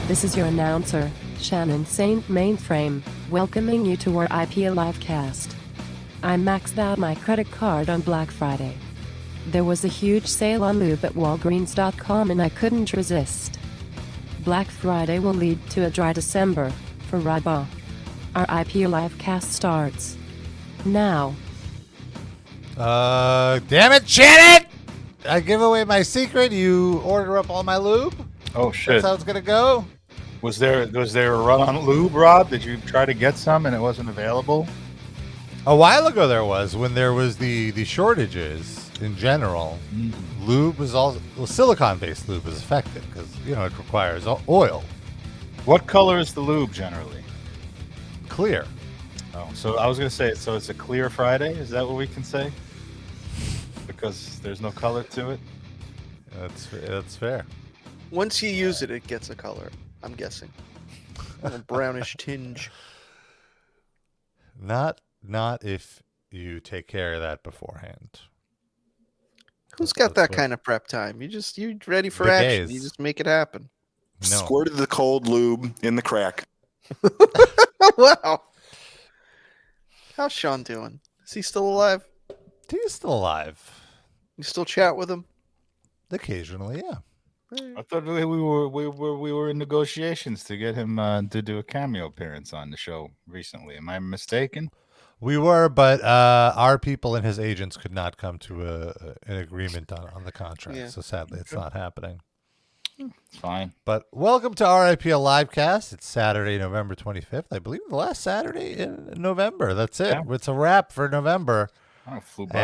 This is your announcer, Shannon Saint Mainframe, welcoming you to our IPA Livecast. I maxed out my credit card on Black Friday. There was a huge sale on lube at Walgreens.com and I couldn't resist. Black Friday will lead to a dry December for Raw. Our IPA Livecast starts now. Damn it, Shannon! I give away my secret. You order up all my lube. Oh shit! That's how it's gonna go. Was there a run on lube, Rob? Did you try to get some and it wasn't available? A while ago there was, when there was the shortages in general. Lube was also silicone-based lube is effective because it requires oil. What color is the lube generally? Clear. Oh, so I was gonna say, so it's a clear Friday. Is that what we can say? Because there's no color to it. That's fair. Once you use it, it gets a color, I'm guessing. A brownish tinge. Not if you take care of that beforehand. Who's got that kind of prep time? You ready for action. Gays. You just make it happen. No. Squirted the cold lube in the crack. Wow. How's Sean doing? Is he still alive? He's still alive. You still chat with him? Occasionally, yeah. I thought we were in negotiations to get him to do a cameo appearance on the show recently. Am I mistaken? We were, but our people and his agents could not come to an agreement on the contract. Yeah. So sadly, it's not happening. It's fine. But welcome to RIPL Livecast. It's Saturday, November 25th. I believe the last Saturday in November. That's it. Yeah. It's a wrap for November. Oh, flew by.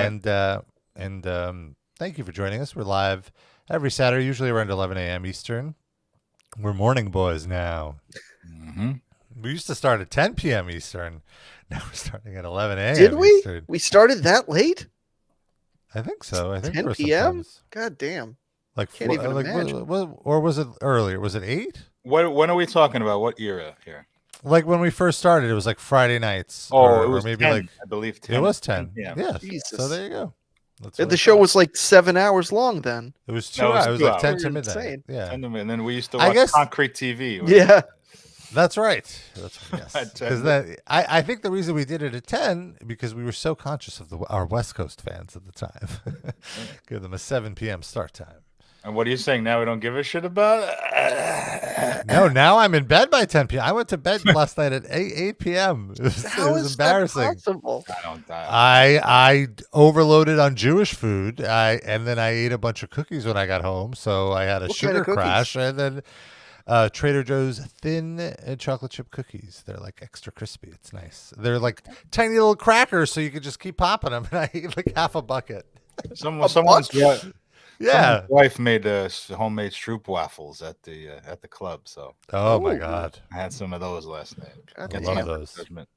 And thank you for joining us. We're live every Saturday, usually around 11 a.m. Eastern. We're morning boys now. Mm-hmm. We used to start at 10 p.m. Eastern. Now we're starting at 11 a.m. Did we? Eastern. We started that late? I think so. I think 10 for p.m.? sometimes- God damn. Like, Can't even imagine. Or was it earlier? Was it 8? When are we talking about? What era here? Like when we first started, it was like Friday nights. Oh, or it was maybe 10, like I believe 10. it was 10. Yeah. Yes. Jesus. So there you go. That's And what the I show thought. was like 7 hours long then. It was 2 No, it was hours. It was 2 like 10 hours. to You're midnight. insane. Yeah. And then we used to I watch guess- Concrete TV. Yeah. That's right. That's At yes. 10. Because I think the reason we did it at 10 because we were so conscious of our West Coast fans at the time. Give them a 7 p.m. start time. And what are you saying now? We don't give a shit about it? No, now I'm in bed by 10 p.m. I went to bed last night at 8 p.m. It was How is embarrassing. that possible? I don't. I overloaded on Jewish food. And then I ate a bunch of cookies when I got home, so I had a What kind sugar of cookies? crash. And then Trader Joe's thin chocolate chip cookies. They're like extra crispy. It's nice. They're like tiny little crackers, so you could just keep popping them. And I ate like half a bucket. Someone's Yeah. someone's wife made homemade Stroop waffles at the club, so Oh my Ooh. God. I had some of those last night. God Against love my those. judgment.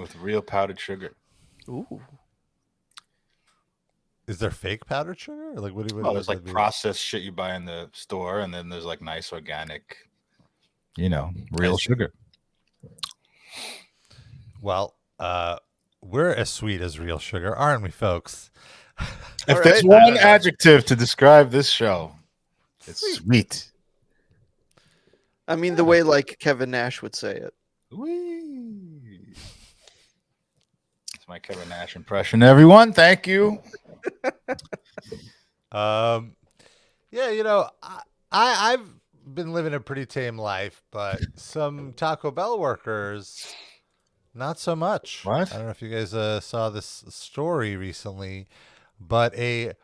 With real powdered sugar. Ooh. Is there fake powdered sugar? Like what do you? Well, there's like processed shit you buy in the store, and then there's like nice organic, real sugar. Well, we're as sweet as real sugar, aren't we, folks? If All there's right. one adjective to describe this show, it's sweet. I mean, the way like Kevin Nash would say it. Whee! It's my Kevin Nash impression, everyone. Thank you. Yeah, I've been living a pretty tame life, but some Taco Bell workers, not so much. What? I don't know if you guys saw this story recently, but there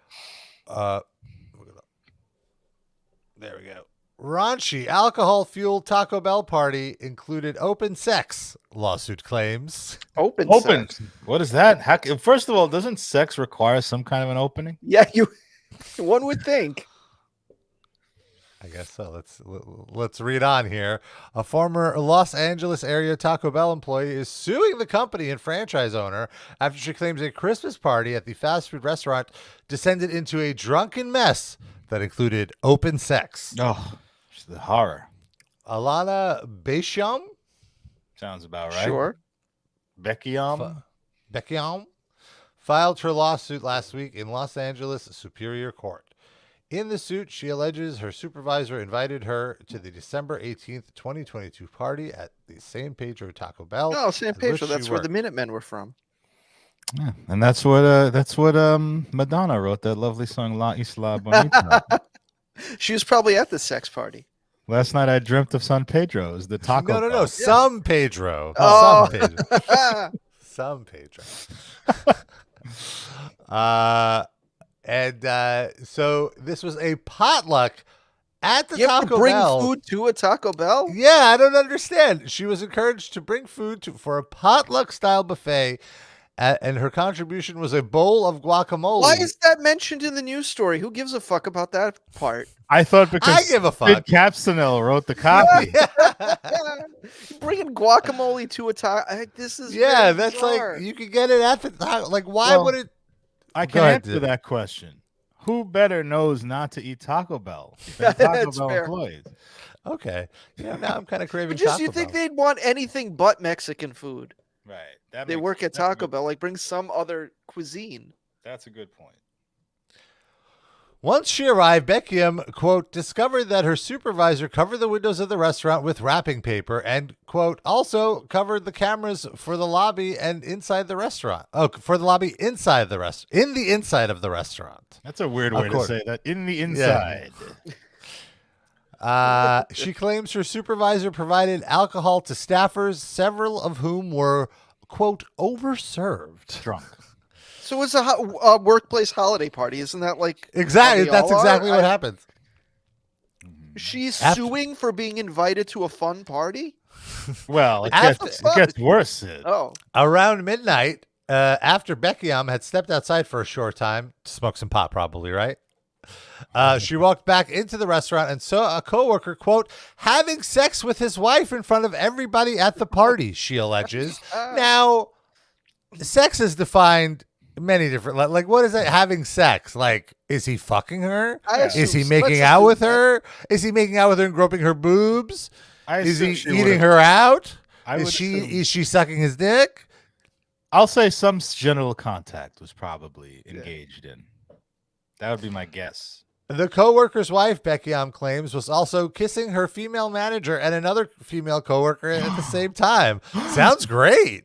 we go. Raunchy alcohol-fueled Taco Bell party included open sex, lawsuit claims. Open. Open. sex. What is that? First of all, doesn't sex require some kind of an opening? Yeah, one would think. I guess so. Let's read on here. A former Los Angeles area Taco Bell employee is suing the company and franchise owner after she claims a Christmas party at the fast food restaurant descended into a drunken mess that included open sex. Oh, it's the horror. Alana Basham, Sounds about right. Sure. Beckiam. Beckiam filed her lawsuit last week in Los Angeles Superior Court. In the suit, she alleges her supervisor invited her to the December 18th, 2022 party at the San Pedro Taco Bell. No, San at which Pedro. she That's where the worked. Minutemen were from. Yeah, and that's what Madonna wrote that lovely song La Isla Bonita. She was probably at the sex party. Last night I dreamt of San Pedro. It was the taco. No. Bell. Some Pedro. Oh. Some Pedro. Some Pedro. So this was a potluck at the You have to Taco bring Bell. food to a Taco Bell? Yeah, I don't understand. She was encouraged to bring food for a potluck style buffet, and her contribution was a bowl of guacamole. Why is that mentioned in the news story? Who gives a fuck about that part? I thought because I give a fuck. Sid Capstanel wrote the copy. Bringing guacamole to a taco. This is Yeah, very that's bizarre. like you could get it at the taco. Like, why Well, would it? I Go can ahead, answer dude. that question. Who better knows not to eat Taco Bell than Taco That's Bell fair. employees? Okay, yeah. Now I'm kind of craving But just Taco you think Bell. they'd want anything but Mexican food? Right. That They makes- work at that's a Taco good- Bell. Like bring some other cuisine. That's a good point. Once she arrived, Beckham, quote, discovered that her supervisor covered the windows of the restaurant with wrapping paper and, quote, also covered the cameras for the lobby and inside the restaurant. Oh, for the lobby inside the in the inside of the restaurant. That's a weird way to course. say that. In the inside. She claims her supervisor provided alcohol to staffers, several of whom were, quote, overserved. Drunk. So it's a workplace holiday party. Isn't that like Exactly. how they That's all are? exactly what happens. She's After- suing for being invited to a fun party? Well, it After- gets worse, Sid. Oh. Around midnight, after Beckham had stepped outside for a short time to smoke some pot, probably, right? She walked back into the restaurant and saw a coworker, quote, having sex with his wife in front of everybody at the party, she alleges. Now, sex is defined many different, like, what is that, having sex? Like, is he fucking her? I Is he assume- making let's out assume with that. her? Is he making out with her and groping her boobs? I Is assume he she eating would've- her out? I would assume- Is she sucking his dick? I'll say some genital contact was probably engaged in. That would be my guess. The coworker's wife, Beckham claims, was also kissing her female manager and another female coworker at the same time. Sounds great.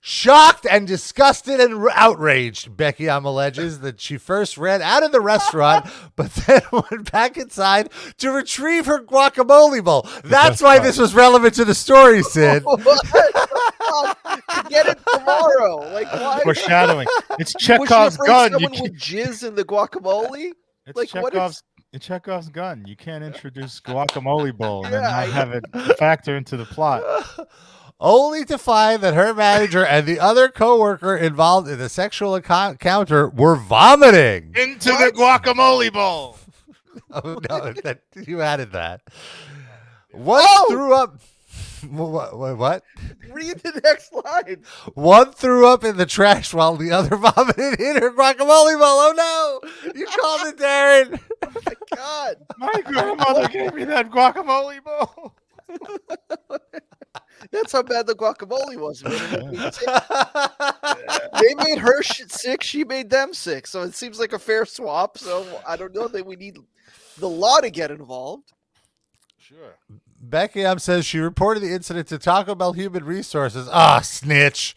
Shocked and disgusted and outraged, Beckham alleges that she first ran out of the restaurant, but then went back inside to retrieve her guacamole bowl. That's why this was relevant to the story, Sid. What the fuck? Get it tomorrow. Like why? Foreshadowing. It's Was she Chekhov's afraid gun. You someone can't- would jizz in the guacamole? It's like, what It's Chekhov's gun. You can't introduce guacamole bowl and then Yeah, not have it factor into the plot. Only to find that her manager and the other coworker involved in the sexual encounter were vomiting. Into the guacamole bowl. Oh no, you added that. One threw up. What? Read the next line. One threw up in the trash while the other vomited in her guacamole bowl. Oh no! You called it, Darren. Oh my God. My grandmother gave me that guacamole bowl. That's how bad the guacamole was. They made her sick. She made them sick. So it seems like a fair swap. So I don't know that we need the law to get involved. Sure. Beckham says she reported the incident to Taco Bell Human Resources. Ah, snitch.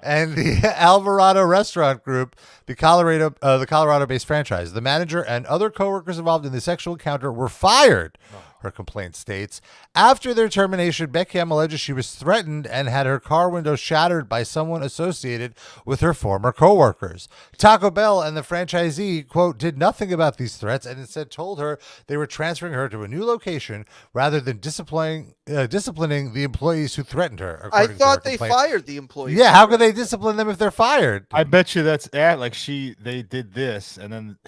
And the Alvarado Restaurant Group, the Colorado-based franchise. The manager and other coworkers involved in the sexual encounter were fired, her complaint states. After their termination, Beckham alleges she was threatened and had her car window shattered by someone associated with her former coworkers. Taco Bell and the franchisee, quote, did nothing about these threats and instead told her they were transferring her to a new location rather than disciplining the employees who threatened her. I according to her thought they complaint. fired the employees. Yeah, how could they discipline them if they're fired? I bet you that's like they did this and then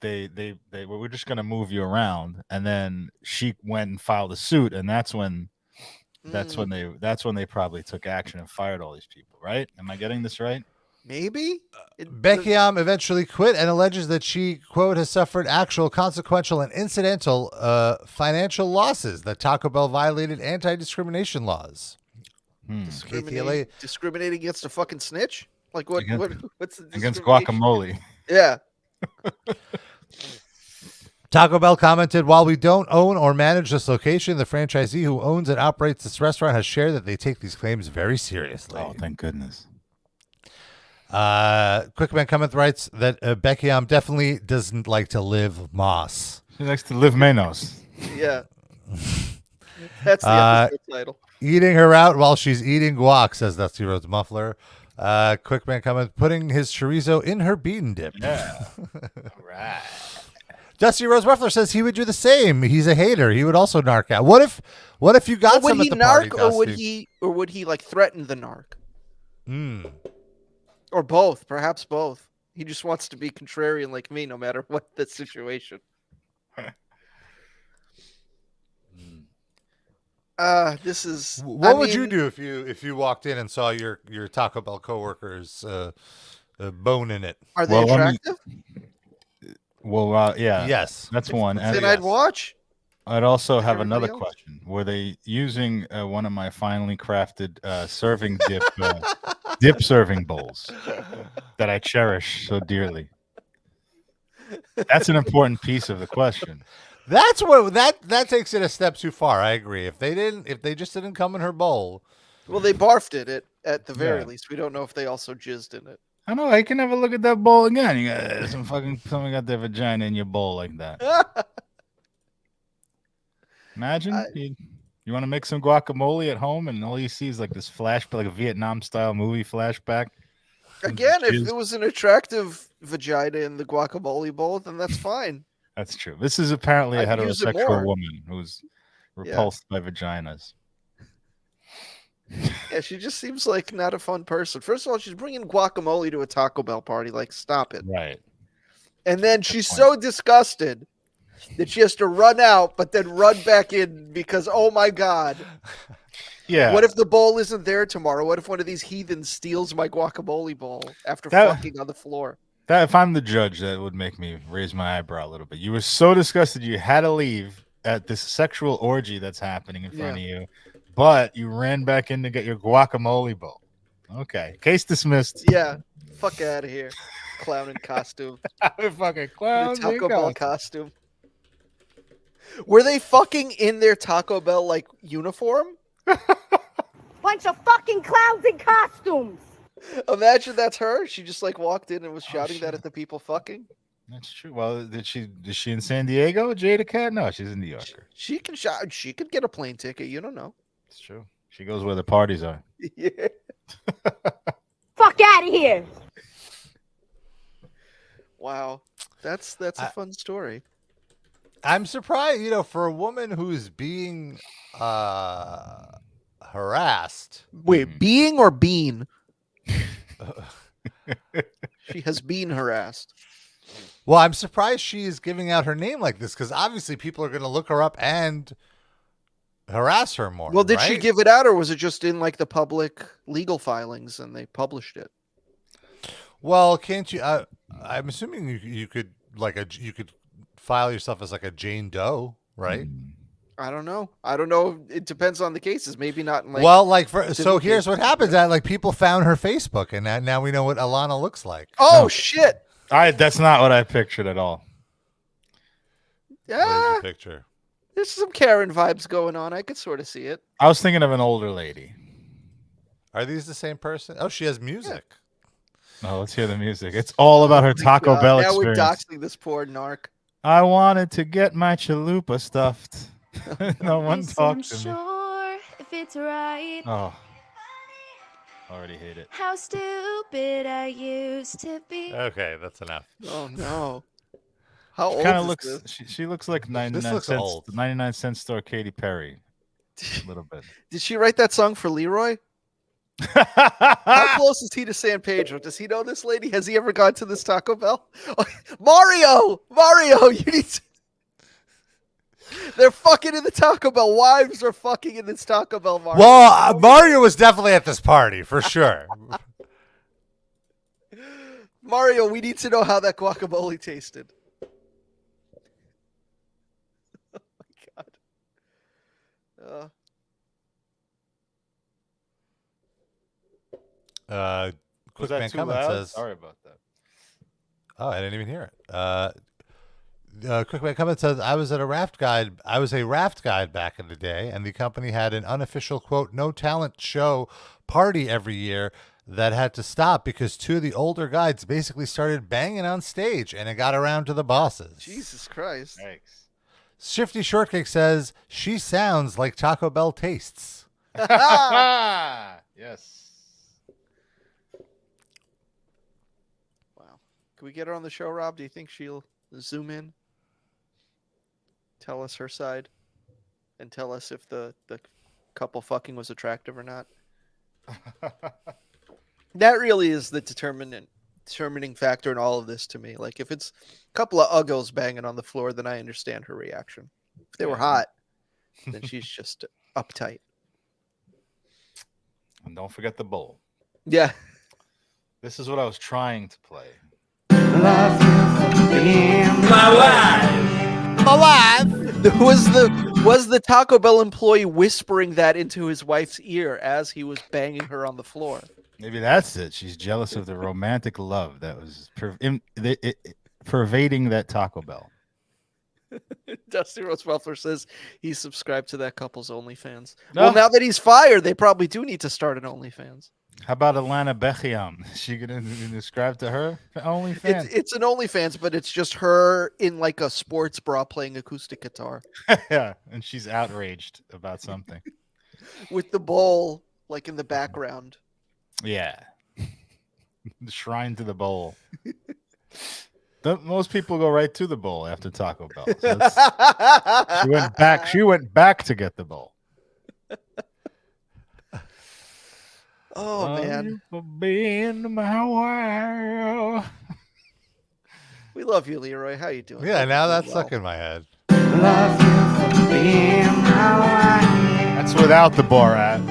they were, we're just gonna move you around, and then she went and filed a suit, and that's when they probably took action and fired all these people, right? Am I getting this right? Maybe. Beckham eventually quit and alleges that she, quote, has suffered actual, consequential, and incidental financial losses, that Taco Bell violated anti-discrimination laws. Discriminating against a fucking snitch? Like what? Against- What's the Against discrimination? guacamole. Yeah. Taco Bell commented, while we don't own or manage this location, the franchisee who owns and operates this restaurant has shared that they take these claims very seriously. Oh, thank goodness. Quickman comment writes that Becky definitely doesn't like to live Moss. She likes to live Menos. Yeah. That's the episode title. Eating her out while she's eating guac, says Dusty Rhodes Muffler. Quickman comment, putting his chorizo in her bean dip. Yeah. All right. Dusty Rose Muffler says he would do the same. He's a hater. He would also narc out. What if you got some at the party, Dusty? or would he like threaten the narc? Or both, perhaps both. He just wants to be contrarian like me, no matter what the situation. This is. What would you do if you walked in and saw your Taco Bell coworkers bone in it? Are they attractive? Well, yeah. Yes, that's one. Then And I'd watch. I'd also have another else? question. Were they using one of my finely crafted serving dip serving bowls that I cherish so dearly? That's an important piece of the question. That's what that takes it a step too far. I agree. If they just didn't come in her bowl. Well, they barfed it at the very least. We don't know if they also jizzed in it. I know. I can never look at that bowl again. You got someone got their vagina in your bowl like that. Imagine you want to make some guacamole at home, and all you see is like this flashback, like a Vietnam style movie flashback. Again, if it was an attractive vagina in the guacamole bowl, then that's fine. That's true. This is apparently a I'd use it heterosexual more. woman who's repulsed by vaginas. Yeah, she just seems like not a fun person. First of all, she's bringing guacamole to a Taco Bell party. Like, stop it. Right. And then she's so disgusted that she has to run out, but then run back in because, oh my God. Yeah. What if the bowl isn't there tomorrow? What if one of these heathens steals my guacamole bowl after fucking on the floor? That if I'm the judge, that would make me raise my eyebrow a little bit. You were so disgusted you had to leave at this sexual orgy that's happening in front of you, but you ran back in to get your guacamole bowl. Okay. Case dismissed. Yeah. Fuck out of here. Clown in costume. Fucking clown. Taco Bell costume. Were they fucking in their Taco Bell like uniform? Bunch of fucking clowns in costumes. Imagine that's her. She just like walked in and was shouting that at the people fucking. That's true. Well, is she in San Diego, Jada Cat? No, she's in New York. She can shout. She could get a plane ticket. You don't know. It's true. She goes where the parties are. Yeah. Fuck out of here. Wow. That's a fun story. I'm surprised, for a woman who's being harassed. Wait, being or bean? She has been harassed. Well, I'm surprised she is giving out her name like this because obviously people are going to look her up and harass her more. Well, did she right? give it out or was it just in like the public legal filings and they published it? Well, can't you? I'm assuming you could you could file yourself as like a Jane Doe, right? I don't know. It depends on the cases. Maybe not. In, so here's what happens. That people found her Facebook, and now we know what Alana looks like. Oh shit! That's not what I pictured at all. What is Yeah, your picture? there's some Karen vibes going on. I could sort of see it. I was thinking of an older lady. Are these the same person? Oh, she has music. Oh, let's hear the music. It's all about her Taco Bell Now experience. we're doxing this poor narc. I wanted to get my chalupa stuffed. No one talked to me. Sure if it's right. Oh, already hate it. How stupid I used to be. Okay, that's enough. Oh no! How old Kind is of looks. this? She looks like 99 looks cents. old. 99-cent store Katy Perry. A little bit. Did she write that song for Leroy? How close is he to San Pedro? Does he know this lady? Has he ever gone to this Taco Bell? Oh, Mario, you need to... They're fucking in the Taco Bell. Wives are fucking in this Taco Bell, Mario. Well, Mario was definitely at this party for sure. Mario, we need to know how that guacamole tasted. Oh my god. Was Quick that man too comment loud? says, Sorry about that. "Oh, I didn't even hear it." Quick comment says, I was a raft guide back in the day, and the company had an unofficial, quote, no talent show party every year that had to stop because two of the older guides basically started banging on stage, and it got around to the bosses. Jesus Christ. Thanks. Shifty Shortcake says, she sounds like Taco Bell tastes. Yes. Wow. Can we get her on the show, Rob? Do you think she'll zoom in? Tell us her side? And tell us if the couple fucking was attractive or not? That really is the determining factor in all of this to me. Like, if it's a couple of uggos banging on the floor, then I understand her reaction. If they were hot, then she's just uptight. And don't forget the bowl. Yeah. This is what I was trying to play. Was the Taco Bell employee whispering that into his wife's ear as he was banging her on the floor? Maybe that's it. She's jealous of the romantic love that was pervading that Taco Bell. Dusty Rose Welfare says he's subscribed to that couple's OnlyFans. No. Well, now that he's fired, they probably do need to start an OnlyFans. How about Alana Bechiam? Is she gonna describe to her OnlyFans? It's an OnlyFans, but it's just her in like a sports bra playing acoustic guitar Yeah, and she's outraged about something. with the bowl like in the background. Yeah. The shrine to the bowl. Most people go right to the bowl after Taco Bell. So she went back. She went back to get the bowl. Oh man, you for being my wife. we love you, Leroy. How you doing? Yeah, Hope now you're that's doing well. stuck in my head. That's without the Borat.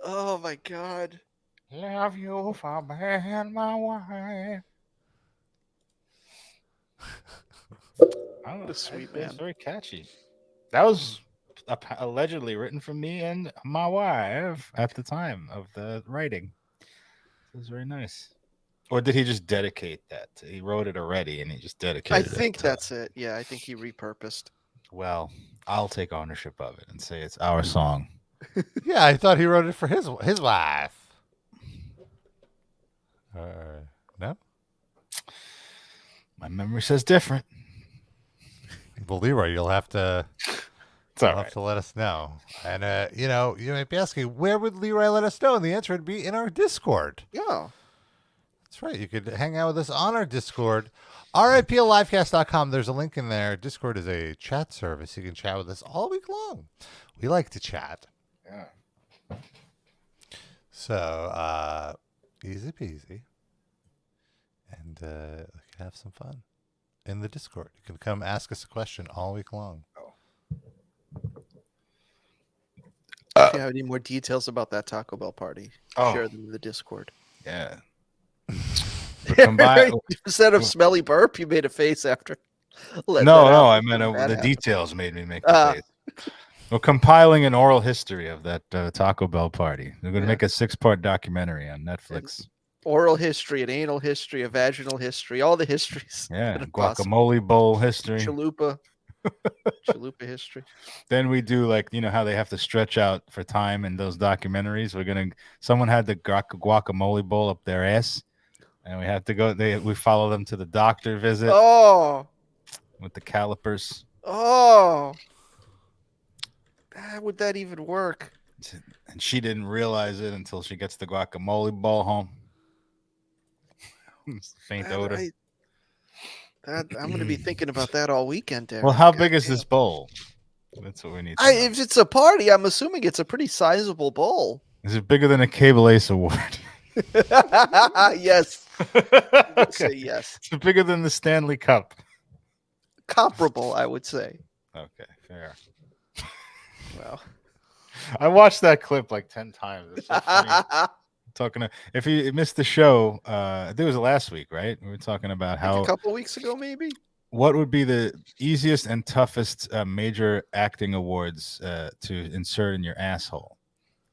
Oh my God. Love you for being my wife. I don't know. What a sweet It's man. very catchy. That was allegedly written from me and my wife at the time of the writing. It was very nice. Or did he just dedicate that? He wrote it already and he just I dedicated it. think that's it. Yeah, I think he repurposed. Well, I'll take ownership of it and say it's our song. Yeah, I thought he wrote it for his wife. No? My memory says different. Well, Leroy, you'll have to It's all have right. to let us know. And you might be asking, where would Leroy let us know? And the answer would be in our Discord. Yeah. That's right. You could hang out with us on our Discord. RIPLivecast.com. There's a link in there. Discord is a chat service. You can chat with us all week long. We like to chat. Yeah. So, easy peasy. And we can have some fun in the Discord. You can come ask us a question all week long. If you have any more details about that Taco Bell party, Oh. share them in the Discord. Yeah. Combine- Instead of smelly burp, you made a face after. Let No, that no, out. I meant That the happened. details made me make the face. We're compiling an oral history of that Taco Bell party. We're going to make a 6-part documentary on Netflix. Oral history, an anal history, a vaginal history, all the histories. Yeah, that are possible. guacamole bowl history. Chalupa history. Then we do how they have to stretch out for time in those documentaries. Someone had the guacamole bowl up their ass, and we have to go. We follow them to the doctor visit with the calipers. Oh, how would that even work? And she didn't realize it until she gets the guacamole bowl home. Faint odor. I'm going to be thinking about that all weekend, Darren. Well, how big is this bowl? That's what we need to know. If it's a party, I'm assuming it's a pretty sizable bowl. Is it bigger than a Cable Ace Award? Yes. I would say yes. Is it bigger than the Stanley Cup? Comparable, I would say. Okay, fair. Well, I watched that clip like 10 times. It's so funny. If you missed the show, I think it was last week, right? We were talking about a couple weeks ago, maybe. What would be the easiest and toughest major acting awards to insert in your asshole?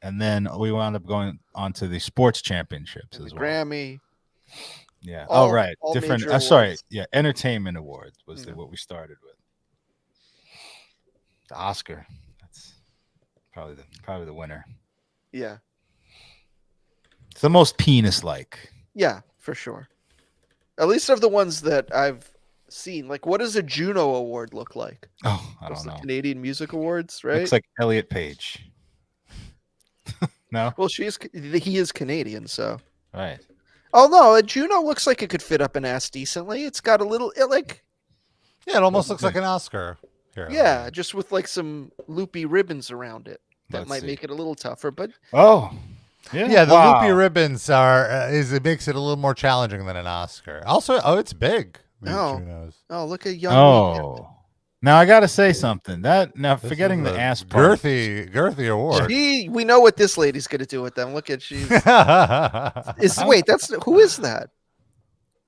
and then we wound up going on to the sports championships And as the well. Grammy. Yeah. all- right. all Different. major Sorry. awards. Yeah. Entertainment awards was Yeah. what we started with. The Oscar. That's probably the winner. Yeah. It's the most penis-like. Yeah, for sure. At least of the ones that I've seen. Like, what does a Juno Award look like? Oh, I Those don't the know. Canadian Music Awards, right? Looks like Elliot Page. No. Well, he is Canadian, so. Right. Oh no, a Juno looks like it could fit up an ass decently. It's got a little, Yeah, it almost looks like an Oscar. Here, yeah, just with like some loopy ribbons around it. That Let's might see. make it a little tougher, but Oh. Yeah. Yeah, the Wow. loopy ribbons it makes it a little more challenging than an Oscar. Also, it's big. These Oh. Junos. oh, look at young. Oh. Now I gotta say something. Now This forgetting is the a ass part. girthy award. We know what this lady's gonna do with them. Look at wait, who is that?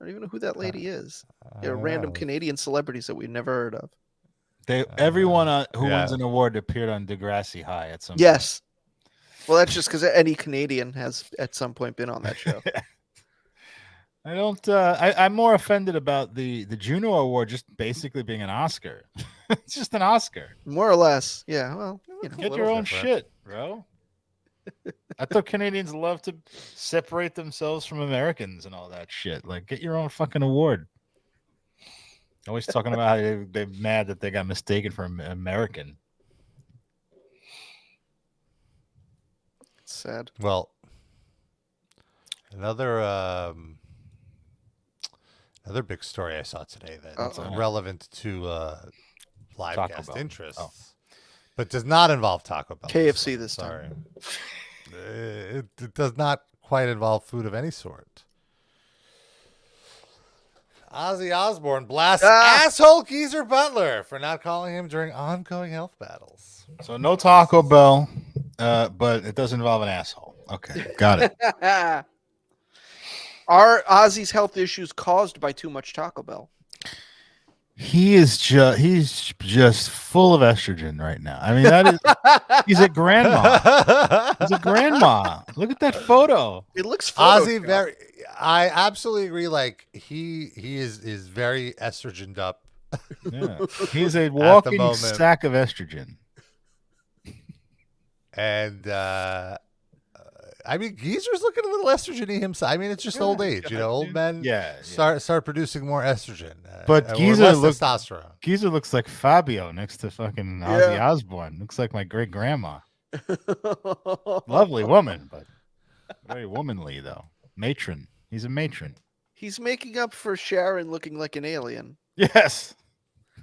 I don't even know who that lady is. They're random Canadian celebrities that we've never heard of. Everyone who yeah. wins an award appeared on Degrassi High at some Yes. Well, that's just because any Canadian has at some point been on that show. I don't. I'm more offended about the Juno Award just basically being an Oscar. It's just an Oscar. More or less. Yeah. Well, Get your own shit, bro. I thought Canadians love to separate themselves from Americans and all that shit. Like, get your own fucking award. Always talking about how they're mad that they got mistaken for American. It's sad. Well, another big story I saw today that's relevant to livecast interests, but does not involve Taco Bell. KFC this time. Sorry, it does not quite involve food of any sort. Ozzy Osbourne blasts asshole Geezer Butler for not calling him during ongoing health battles. So no Taco Bell, but it does involve an asshole. Okay, got it. Are Ozzy's health issues caused by too much Taco Bell? He's just full of estrogen right now. I mean, he's a grandma. He's a grandma. Look at that photo. It looks Ozzy I absolutely agree. Like he is very estrogened up. Yeah. He's a walking sack of estrogen. And I mean, Geezer's looking a little estrogen-y himself. I mean, it's just old age, Old men start producing more estrogen. But Geezer looks testosterone. Geezer looks like Fabio next to fucking Ozzy Osbourne. Looks like my great grandma. Lovely woman, but very womanly though. Matron. He's a matron. He's making up for Sharon looking like an alien. Yes.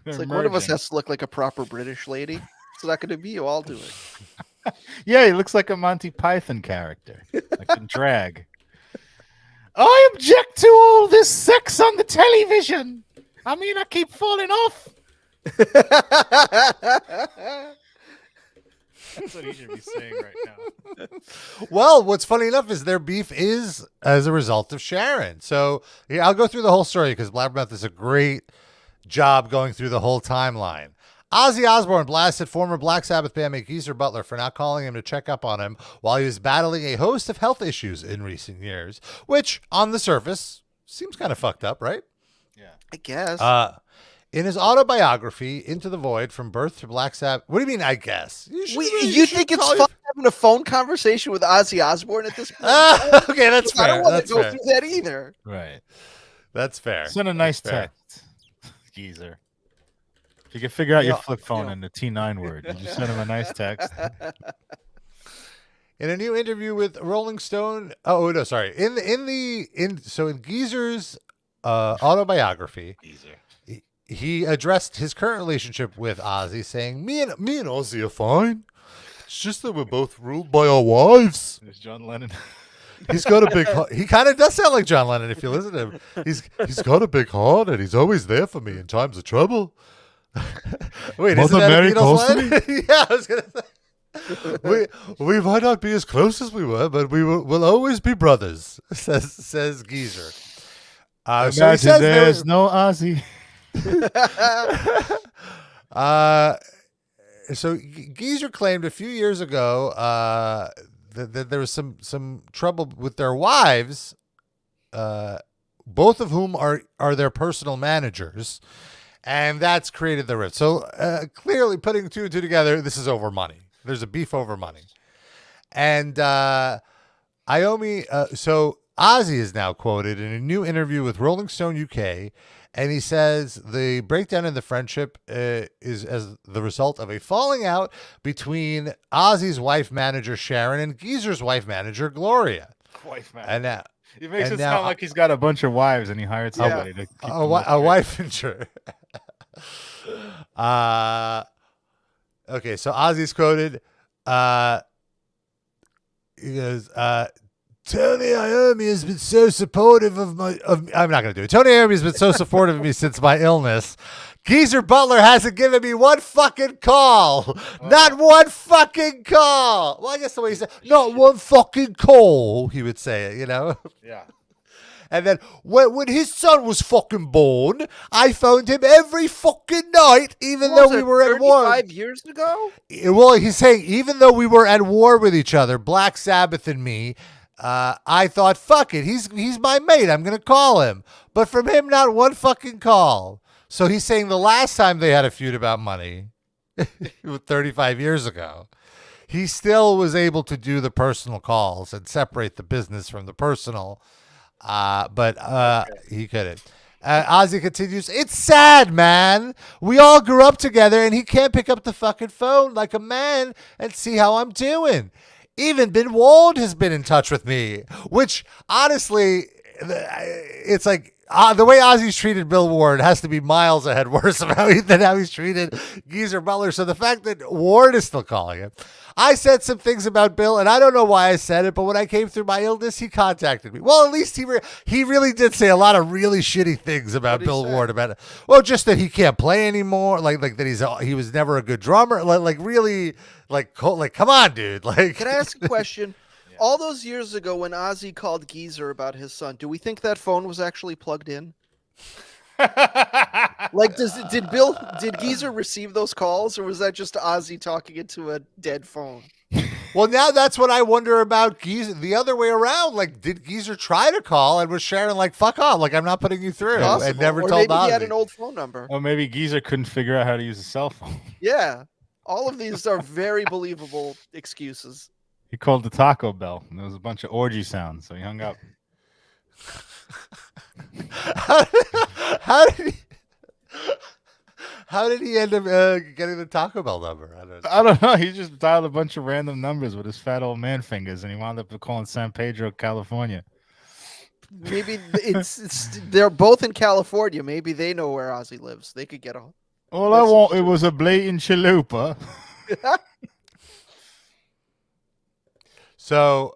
It's like one of us has to look like a proper British lady. It's not going to be you. I'll do it. Yeah, he looks like a Monty Python character, like in drag. I object to all this sex on the television. I mean, I keep falling off. That's what he should be saying right now. Well, what's funny enough is their beef is as a result of Sharon. So I'll go through the whole story because Blabbermouth does a great job going through the whole timeline. Ozzy Osbourne blasted former Black Sabbath bandmate Geezer Butler for not calling him to check up on him while he was battling a host of health issues in recent years, which on the surface seems kind of fucked up, right? Yeah, I guess. In his autobiography, Into the Void, From Birth to Black Sabbath. What do you mean, I guess? You think it's fun having a phone conversation with Ozzy Osbourne at this point? Okay, that's fair. I don't want that's to go fair. through that either. right. That's fair. Send a nice text, Geezer. If you can figure out your flip phone in the T9 word, you just send him a nice text. In a new interview with Rolling Stone, in Geezer's autobiography, he addressed his current relationship with Ozzy, saying, "Me and Ozzy are fine. It's just that we're both ruled by our wives." There's John Lennon. He's got a big heart. He kind of does sound like John Lennon if you listen to him. He's got a big heart and he's always there for me in times of trouble. Wait, isn't that Mary a close to Beatles line? Yeah, I was gonna say. We might not be as close as we were, but we'll always be brothers. Says Geezer. So he Imagine says there's no Ozzy. So Geezer claimed a few years ago that there was some trouble with their wives, both of whom are their personal managers, and that's created the rift. So clearly, putting two and two together, this is over money. There's a beef over money, and Iommi. So Ozzy is now quoted in a new interview with Rolling Stone UK. And he says the breakdown in the friendship is as the result of a falling out between Ozzy's wife manager, Sharon, and Geezer's wife manager, Gloria. Wife manager. And now, He makes and it now- sound like he's got a bunch of wives and he hired somebody to keep a them wife insurer. Okay, so Ozzy's quoted. He goes, Tony Iommi has been so supportive of I'm not going to do it. Tony Iommi has been so supportive of me since my illness. Geezer Butler hasn't given me one fucking call. Not one fucking call. Well, I guess the way he said, not one fucking call, he would say it, you know? Yeah. And then when his son was fucking born, I phoned him every fucking night, even though we were at war. 35 years ago? Well, he's saying even though we were at war with each other, Black Sabbath and me, I thought, fuck it, he's my mate. I'm going to call him. But from him, not one fucking call. So he's saying the last time they had a feud about money, 35 years ago, he still was able to do the personal calls and separate the business from the personal. But he couldn't. Ozzy continues, it's sad, man. We all grew up together and he can't pick up the fucking phone like a man and see how I'm doing. Even Ben Wald has been in touch with me, which honestly, it's like the way Ozzy's treated Bill Ward has to be miles ahead worse than how he's treated Geezer Butler. So the fact that Ward is still calling him. I said some things about Bill, and I don't know why I said it, but when I came through my illness, he contacted me. Well, at least he really did say a lot of really shitty things about Bill Ward. About it. Well, just that he can't play anymore, like that he was never a good drummer, like really, like come on, dude. Like, Can I ask a question? All those years ago when Ozzy called Geezer about his son, do we think that phone was actually plugged in? Like, did Geezer receive those calls, or was that just Ozzy talking into a dead phone? Well, now that's what I wonder about Geezer. The other way around, like, did Geezer try to call and was Sharon like, fuck off, like, I'm not putting you through, and never or told maybe Ozzy. he had an old phone number. Or maybe Geezer couldn't figure out how to use a cell phone. Yeah, all of these are very believable excuses. He called the Taco Bell, and there was a bunch of orgy sounds, so he hung up. How did he end up getting the Taco Bell number? I don't know. He just dialed a bunch of random numbers with his fat old man fingers, and he wound up calling San Pedro, California. Maybe they're both in California. Maybe they know where Ozzy lives. They could get a. All I wanted was a blatant chalupa. So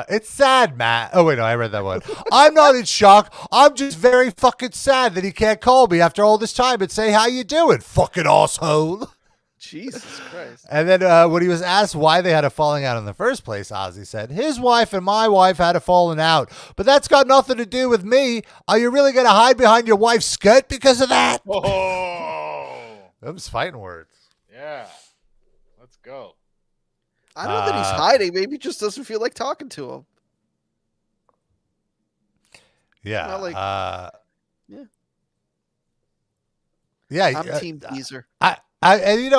it's sad, Matt. Oh wait, no, I read that one. I'm not in shock. I'm just very fucking sad that he can't call me after all this time and say how you doing, fucking asshole. Jesus Christ. And then when he was asked why they had a falling out in the first place, Ozzy said, his wife and my wife had a falling out, but that's got nothing to do with me. Are you really going to hide behind your wife's skirt because of that? Oh, Those fighting words. yeah. Let's go. I don't know that he's hiding. Maybe he just doesn't feel like talking to him. Yeah. Not like- Yeah. I'm Team Geezer. And you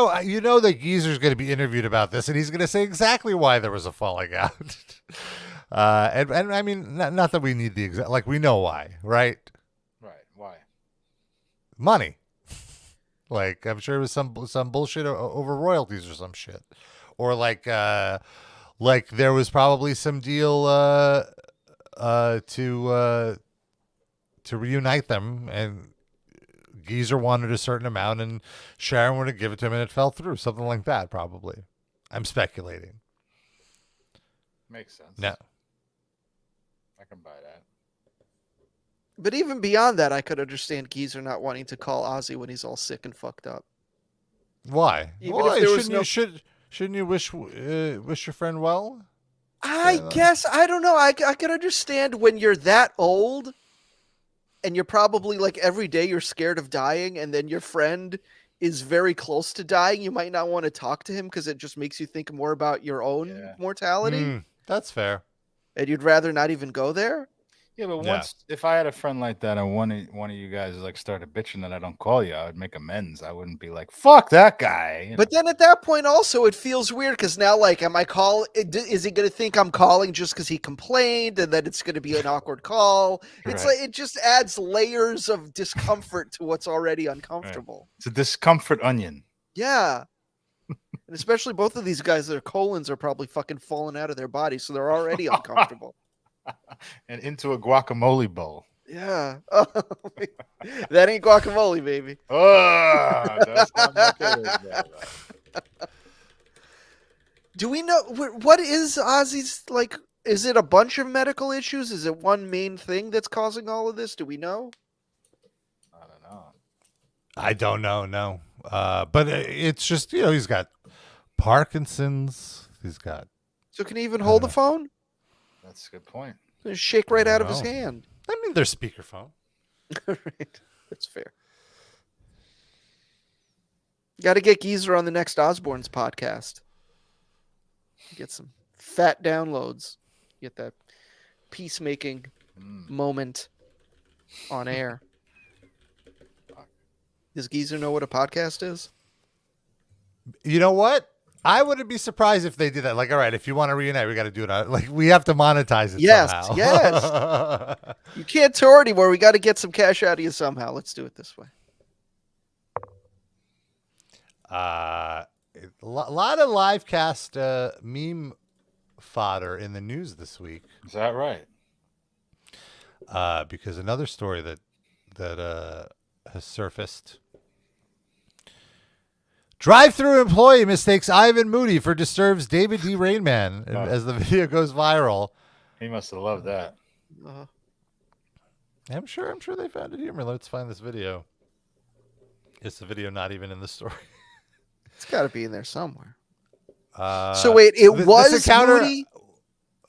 know that Geezer's going to be interviewed about this, and he's going to say exactly why there was a falling out. And I mean, not that we need the exact, like, we know why, right? Right. Why? Money. Like, I'm sure it was some bullshit over royalties or some shit, or like there was probably some deal to reunite them, and Geezer wanted a certain amount, and Sharon would have given it to him, and it fell through. Something like that, probably. I'm speculating. Makes sense. No. I can buy that. But even beyond that, I could understand Geezer not wanting to call Ozzy when he's all sick and fucked up. Why? Even Why? if there was Shouldn't you wish your friend well? I guess, I don't know. I could understand when you're that old and you're probably like every day you're scared of dying, and then your friend is very close to dying. You might not want to talk to him because it just makes you think more about your own mortality. That's fair. And you'd rather not even go there? Yeah, but Yeah. once if I had a friend like that and one of you guys like started bitching that I don't call you, I would make amends. I wouldn't be like, fuck that guy. You But know? then at that point also it feels weird because now like am I is he going to think I'm calling just because he complained and then it's going to be an awkward call? It's Right. like it just adds layers of discomfort to what's already uncomfortable. It's a discomfort onion. Yeah. And especially both of these guys, their colons are probably fucking falling out of their body, so they're already uncomfortable. And into a guacamole bowl. Yeah. That ain't guacamole, baby. Oh, that's not my favorite. Do we know what is Ozzy's like? Is it a bunch of medical issues? Is it one main thing that's causing all of this? Do we know? I don't know. I don't know, no. But it's just, he's got Parkinson's. He's got. So can he even hold the phone? That's a good point. Just shake right out of his know. hand. I mean, there's speakerphone. Right. That's fair. Got to get Geezer on the next Osborne's podcast. Get some fat downloads. Get that peacemaking moment on air. Does Geezer know what a podcast is? You know what? I wouldn't be surprised if they did that. Like, all right, if you want to reunite, we got to do it. Like, we have to monetize it Yes, somehow. yes. You can't tour anymore. We got to get some cash out of you somehow. Let's do it this way. A lot of Livecast meme fodder in the news this week. Is that right? Because another story that has surfaced. Drive-through employee mistakes Ivan Moody for Disturbed's David D. Rainman as the video goes viral. He must have loved that. I'm sure they found it humor. Let's find this video. Is the video not even in the story? It's got to be in there somewhere. So wait, it this was encounter, Moody?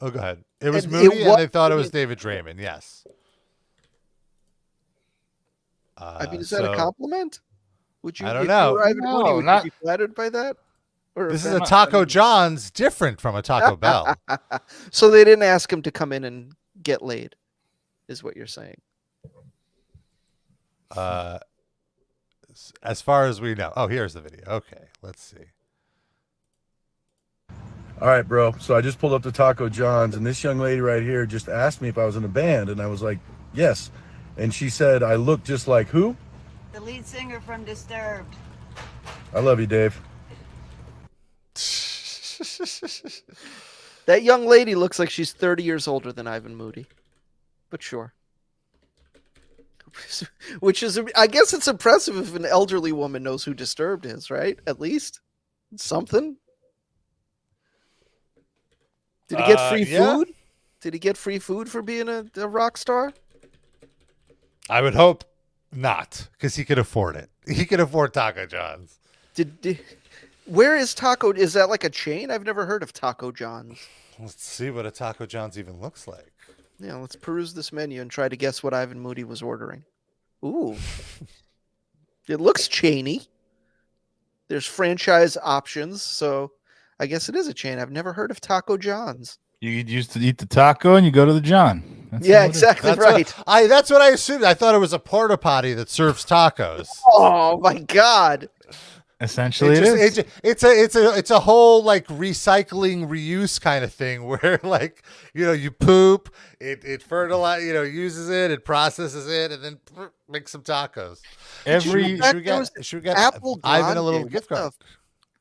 Oh, go ahead. It was And Moody, it and they thought it was was David Draymond. Yes. I mean, is that a compliment? Would you? I don't if know. You were Ivan No, Moody, would not- you be flattered by that? Or This if is that- a Taco John's, different from a Taco Bell. So they didn't ask him to come in and get laid, is what you're saying? As far as we know. Oh, here's the video. Okay, let's see. All right, bro. So I just pulled up to Taco John's, and this young lady right here just asked me if I was in a band, and I was like, yes. And she said, I look just like who? The lead singer from Disturbed. I love you, Dave. That young lady looks like she's 30 years older than Ivan Moody. But sure. Which is, I guess it's impressive if an elderly woman knows who Disturbed is, right? At least something. Did he get free yeah. food? Did he get free food for being a rock star? I would hope not, because he could afford it. He could afford Taco John's. Where is Taco? Is that like a chain? I've never heard of Taco John's. Let's see what a Taco John's even looks like. Yeah, let's peruse this menu and try to guess what Ivan Moody was ordering. Ooh. It looks chainy. There's franchise options, so I guess it is a chain. I've never heard of Taco John's. You used to eat the taco and you go to the John. That's Yeah, all it is. exactly right. That's what I assumed. I thought it was a porta potty that serves tacos. Oh my God. Essentially, it is. It's a whole like recycling reuse kind of thing where like you poop, it fertilizes, uses it processes it, and then makes some tacos. Should we get Apple Ivan a Grande? little gift card?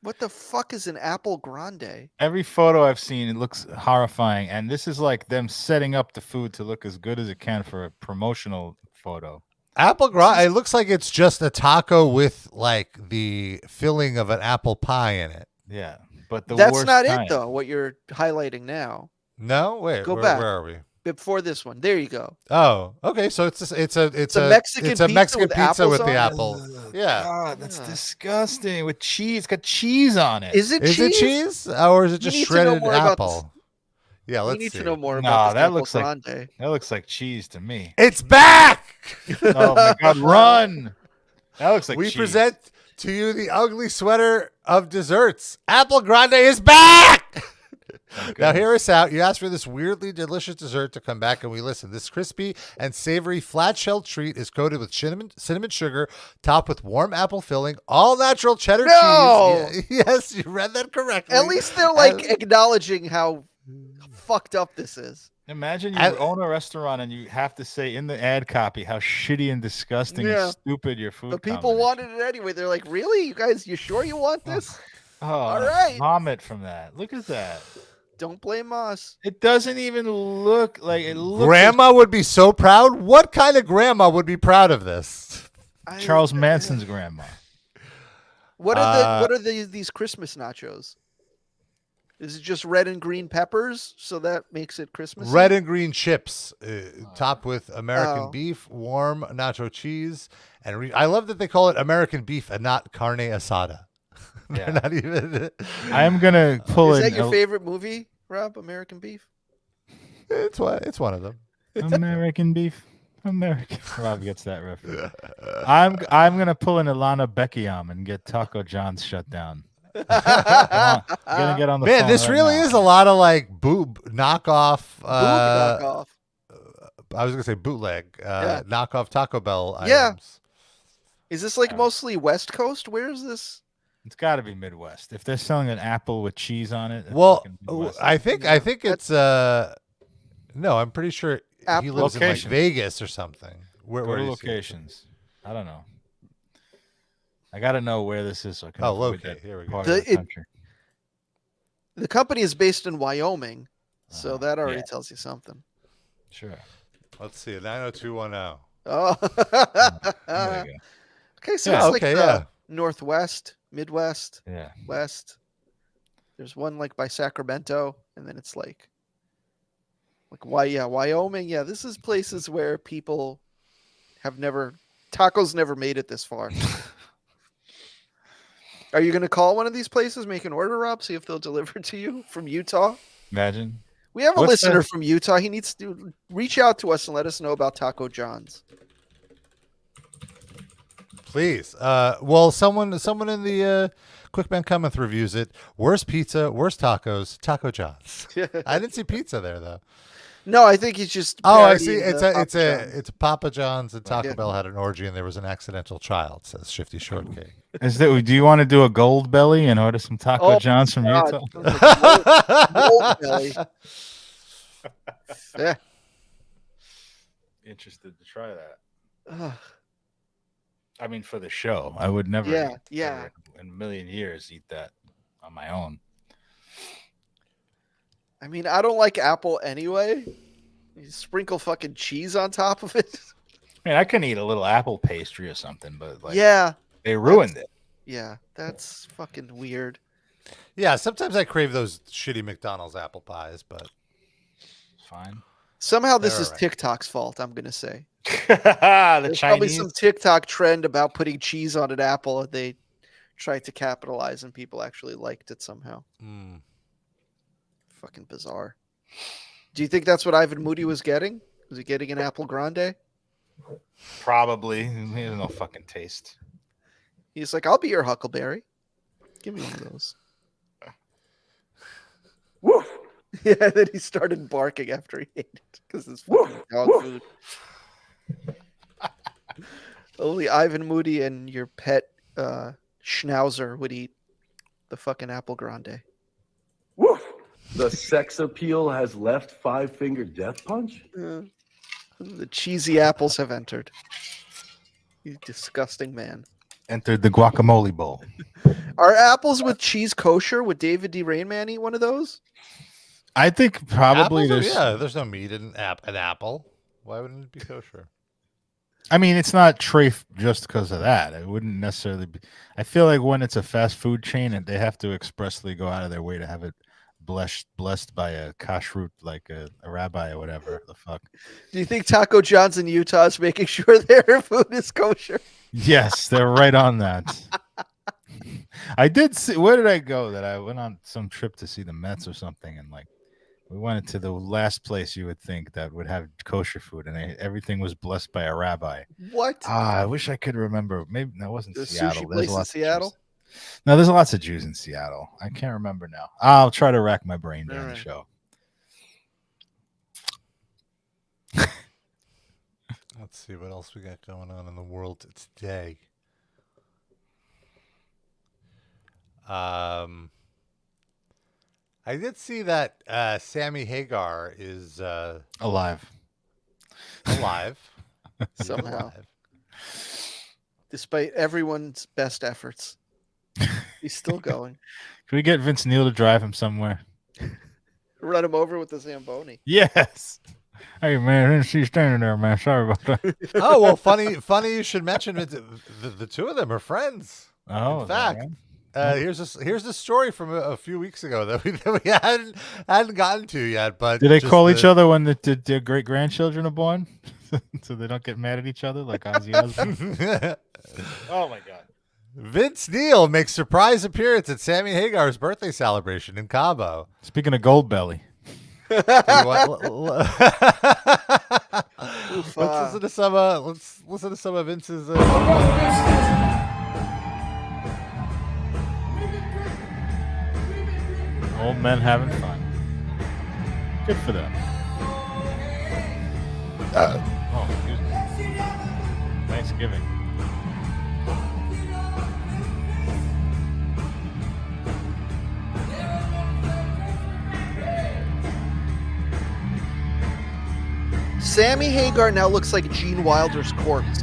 What the fuck is an Apple Grande? Every photo I've seen, it looks horrifying, and this is like them setting up the food to look as good as it can for a promotional photo. Apple Grande. It looks like it's just a taco with like the filling of an apple pie in it. Yeah, but That's worst not kind. it though. What you're highlighting now. No, wait. Go where, back. Where are we? Before this one, there you go. Oh, okay. So it's a Mexican pizza with the apple. Yeah. God, that's disgusting. With cheese, it's got cheese on it. Is it Is cheese? it cheese or is it You just need to know shredded more about apple? Yeah, We let's need see. to know more No, about this that Apple looks like- Grande. That looks like cheese to me. It's back. Oh my God, run! That looks like We cheese. present to you the ugly sweater of desserts. Apple Grande is back. Now hear us out. You asked for this weirdly delicious dessert to come back, and we listen. This crispy and savory flat-shelled treat is coated with cinnamon sugar, topped with warm apple filling, all natural cheddar cheese. Yes, you read that correctly. At least they're like acknowledging how fucked up this is. Imagine you own a restaurant and you have to say in the ad copy how shitty and disgusting and stupid your food. But people wanted it anyway. They're like, really? You guys, you sure you want this? All right. Vomit from that. Look at that. Don't blame us. It doesn't even look like it looks. Grandma would be so proud. What kind of grandma would be proud of this? Charles Manson's grandma. What are these Christmas nachos? Is it just red and green peppers? So that makes it Christmas. Red and green chips, topped with American beef, warm nacho cheese, and I love that they call it American beef and not carne asada. They're not even. I'm gonna pull Is in. that your favorite movie, Rob? American Beef. It's one of them. American Beef. American. Rob gets that reference. I'm gonna pull in Ilana Beckiam and get Taco John's shut down. I'm gonna get on the phone this right really now. is a lot of like boob knockoff. Knockoff. I was gonna say bootleg. Knockoff Taco Bell items. Yeah. Is this like mostly West Coast? Where is this? It's got to be Midwest. If they're selling an apple with cheese on it, Well, I think it's no. I'm pretty sure he lives in like Vegas or something. Where Go to do you locations? I don't know. I got to know where this is. So I can locate. Here we go. The company is based in Wyoming, so that already tells you something. Sure. Let's see. 90210. Oh. There you go. Okay, so it's like the Northwest, Midwest, West. There's one like by Sacramento, and then it's like Wyoming. Yeah, this is places where people have tacos never made it this far. Are you going to call one of these places, make an order, Rob, see if they'll deliver to you from Utah? Imagine. We have a listener from Utah. He needs to reach out to us and let us know about Taco John's. Please. Well, someone in the Quick Man Cometh reviews it. Worst pizza, worst tacos, Taco John's. I didn't see pizza there though. No, I think he's just. I see. It's a Papa John's and Taco Bell had an orgy and there was an accidental child. Says Shifty Shortcake. Do you want to do a gold belly and order some Taco John's from Utah? Gold belly. Yeah. Interested to try that. I mean, for the show, I would never. Yeah. In a million years, eat that on my own. I mean, I don't like apple anyway. You sprinkle fucking cheese on top of it. I mean, I can eat a little apple pastry or something, but they ruined it. Yeah, that's fucking weird. Yeah, sometimes I crave those shitty McDonald's apple pies, but it's fine. Somehow this is TikTok's fault, I'm going to say. There's probably some TikTok trend about putting cheese on an apple and they tried to capitalize and people actually liked it somehow. Fucking bizarre. Do you think that's what Ivan Moody was getting? Was he getting an apple grande? Probably. He has no fucking taste. He's like, I'll be your Huckleberry. Give me one of those. Woof. Yeah, then he started barking after he ate it because it's fucking dog food. Only Ivan Moody and your pet Schnauzer would eat the fucking apple grande. Woof. The sex appeal has left five-finger death punch? The cheesy apples have entered. You disgusting man. Entered the guacamole bowl. Are apples with cheese kosher? Would David D. Rainman eat one of those? I think probably there's no meat in an apple. Why wouldn't it be kosher? I mean, it's not treif just because of that. It wouldn't necessarily be. I feel like when it's a fast food chain and they have to expressly go out of their way to have it blessed by a kashrut, like a rabbi or whatever the fuck. Do you think Taco John's in Utah is making sure their food is kosher? Yes, they're right on that. I did see. Where did I go? That I went on some trip to see the Mets or something, and like we went to the last place you would think that would have kosher food, and everything was blessed by a rabbi. What? I wish I could remember. Maybe that wasn't the Seattle. sushi place in Seattle. No, there's lots of Jews in Seattle. I can't remember now. I'll try to rack my brain during the show. Let's see what else we got going on in the world today. I did see that Sammy Hagar is alive. Somehow. Despite everyone's best efforts. He's still going. Can we get Vince Neil to drive him somewhere? Run him over with the Zamboni. Yes. Hey man, I didn't see you standing there, man. Sorry about that. Oh well, funny you should mention it. The two of them are friends. Oh, in fact, here's the story from a few weeks ago that we hadn't gotten to yet. But do they call each other when their great grandchildren are born, so they don't get mad at each other like Ozzy Osbourne? Oh my God! Vince Neil makes surprise appearance at Sammy Hagar's birthday celebration in Cabo. Speaking of Gold Belly. Let's listen to some. Let's listen to some of Vince's. Old men having fun. Good for them. Oh, excuse me. Thanksgiving. Sammy Hagar now looks like Gene Wilder's corpse.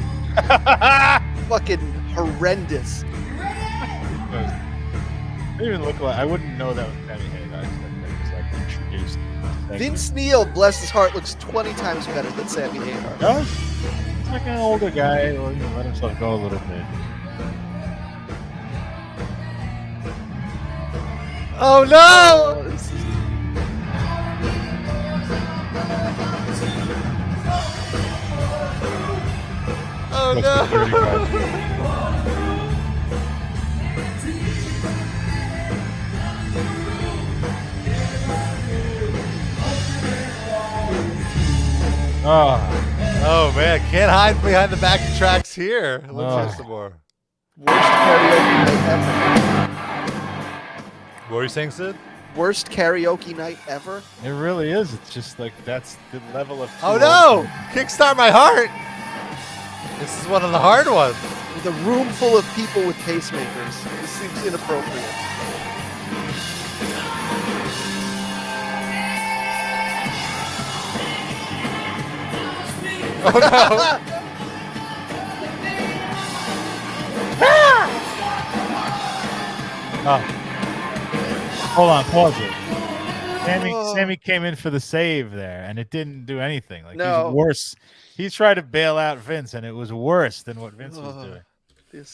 Fucking horrendous. They even look like I wouldn't know that was Sammy Hagar. They just like introduced. Vince Neil, bless his heart, looks 20 times better than Sammy Hagar. No? He's like an older guy who let himself go a little bit. Oh no! Oh no! Oh man, can't hide behind the backing tracks here. Let's hear some more. Worst karaoke night ever. What were you saying, Sid? Worst karaoke night ever? It really is. It's just like that's the level of. Oh no! Kickstart My Heart! This is one of the hard ones. With a room full of people with pacemakers. This seems inappropriate. Oh no! Oh. Hold on, pause it. Sammy came in for the save there, and it didn't do anything. Like he's worse. He tried to bail out Vince, and it was worse than what Vince was doing.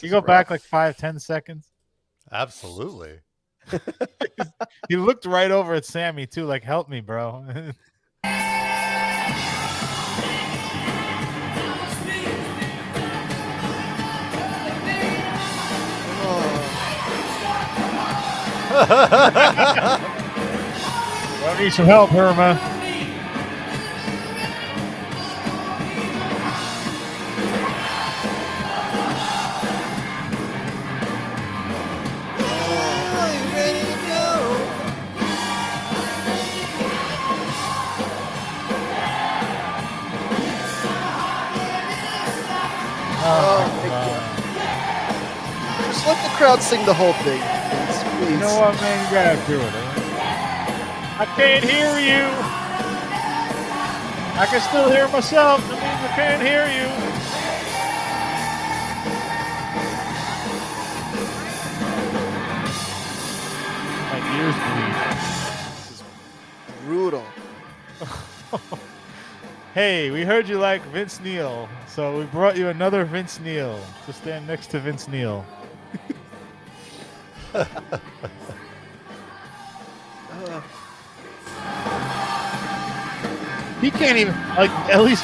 You go back like 5-10 seconds. Absolutely. He looked right over at Sammy too, like "Help me, bro." I need some help here, man. Just let the crowd sing the whole thing. Please. You know what, man? You gotta do it. I can't hear you. I can still hear myself. That means I can't hear you. My ears bleed. This is brutal. Hey, we heard you like Vince Neil, so we brought you another Vince Neil to stand next to Vince Neil. He can't even, like, at least,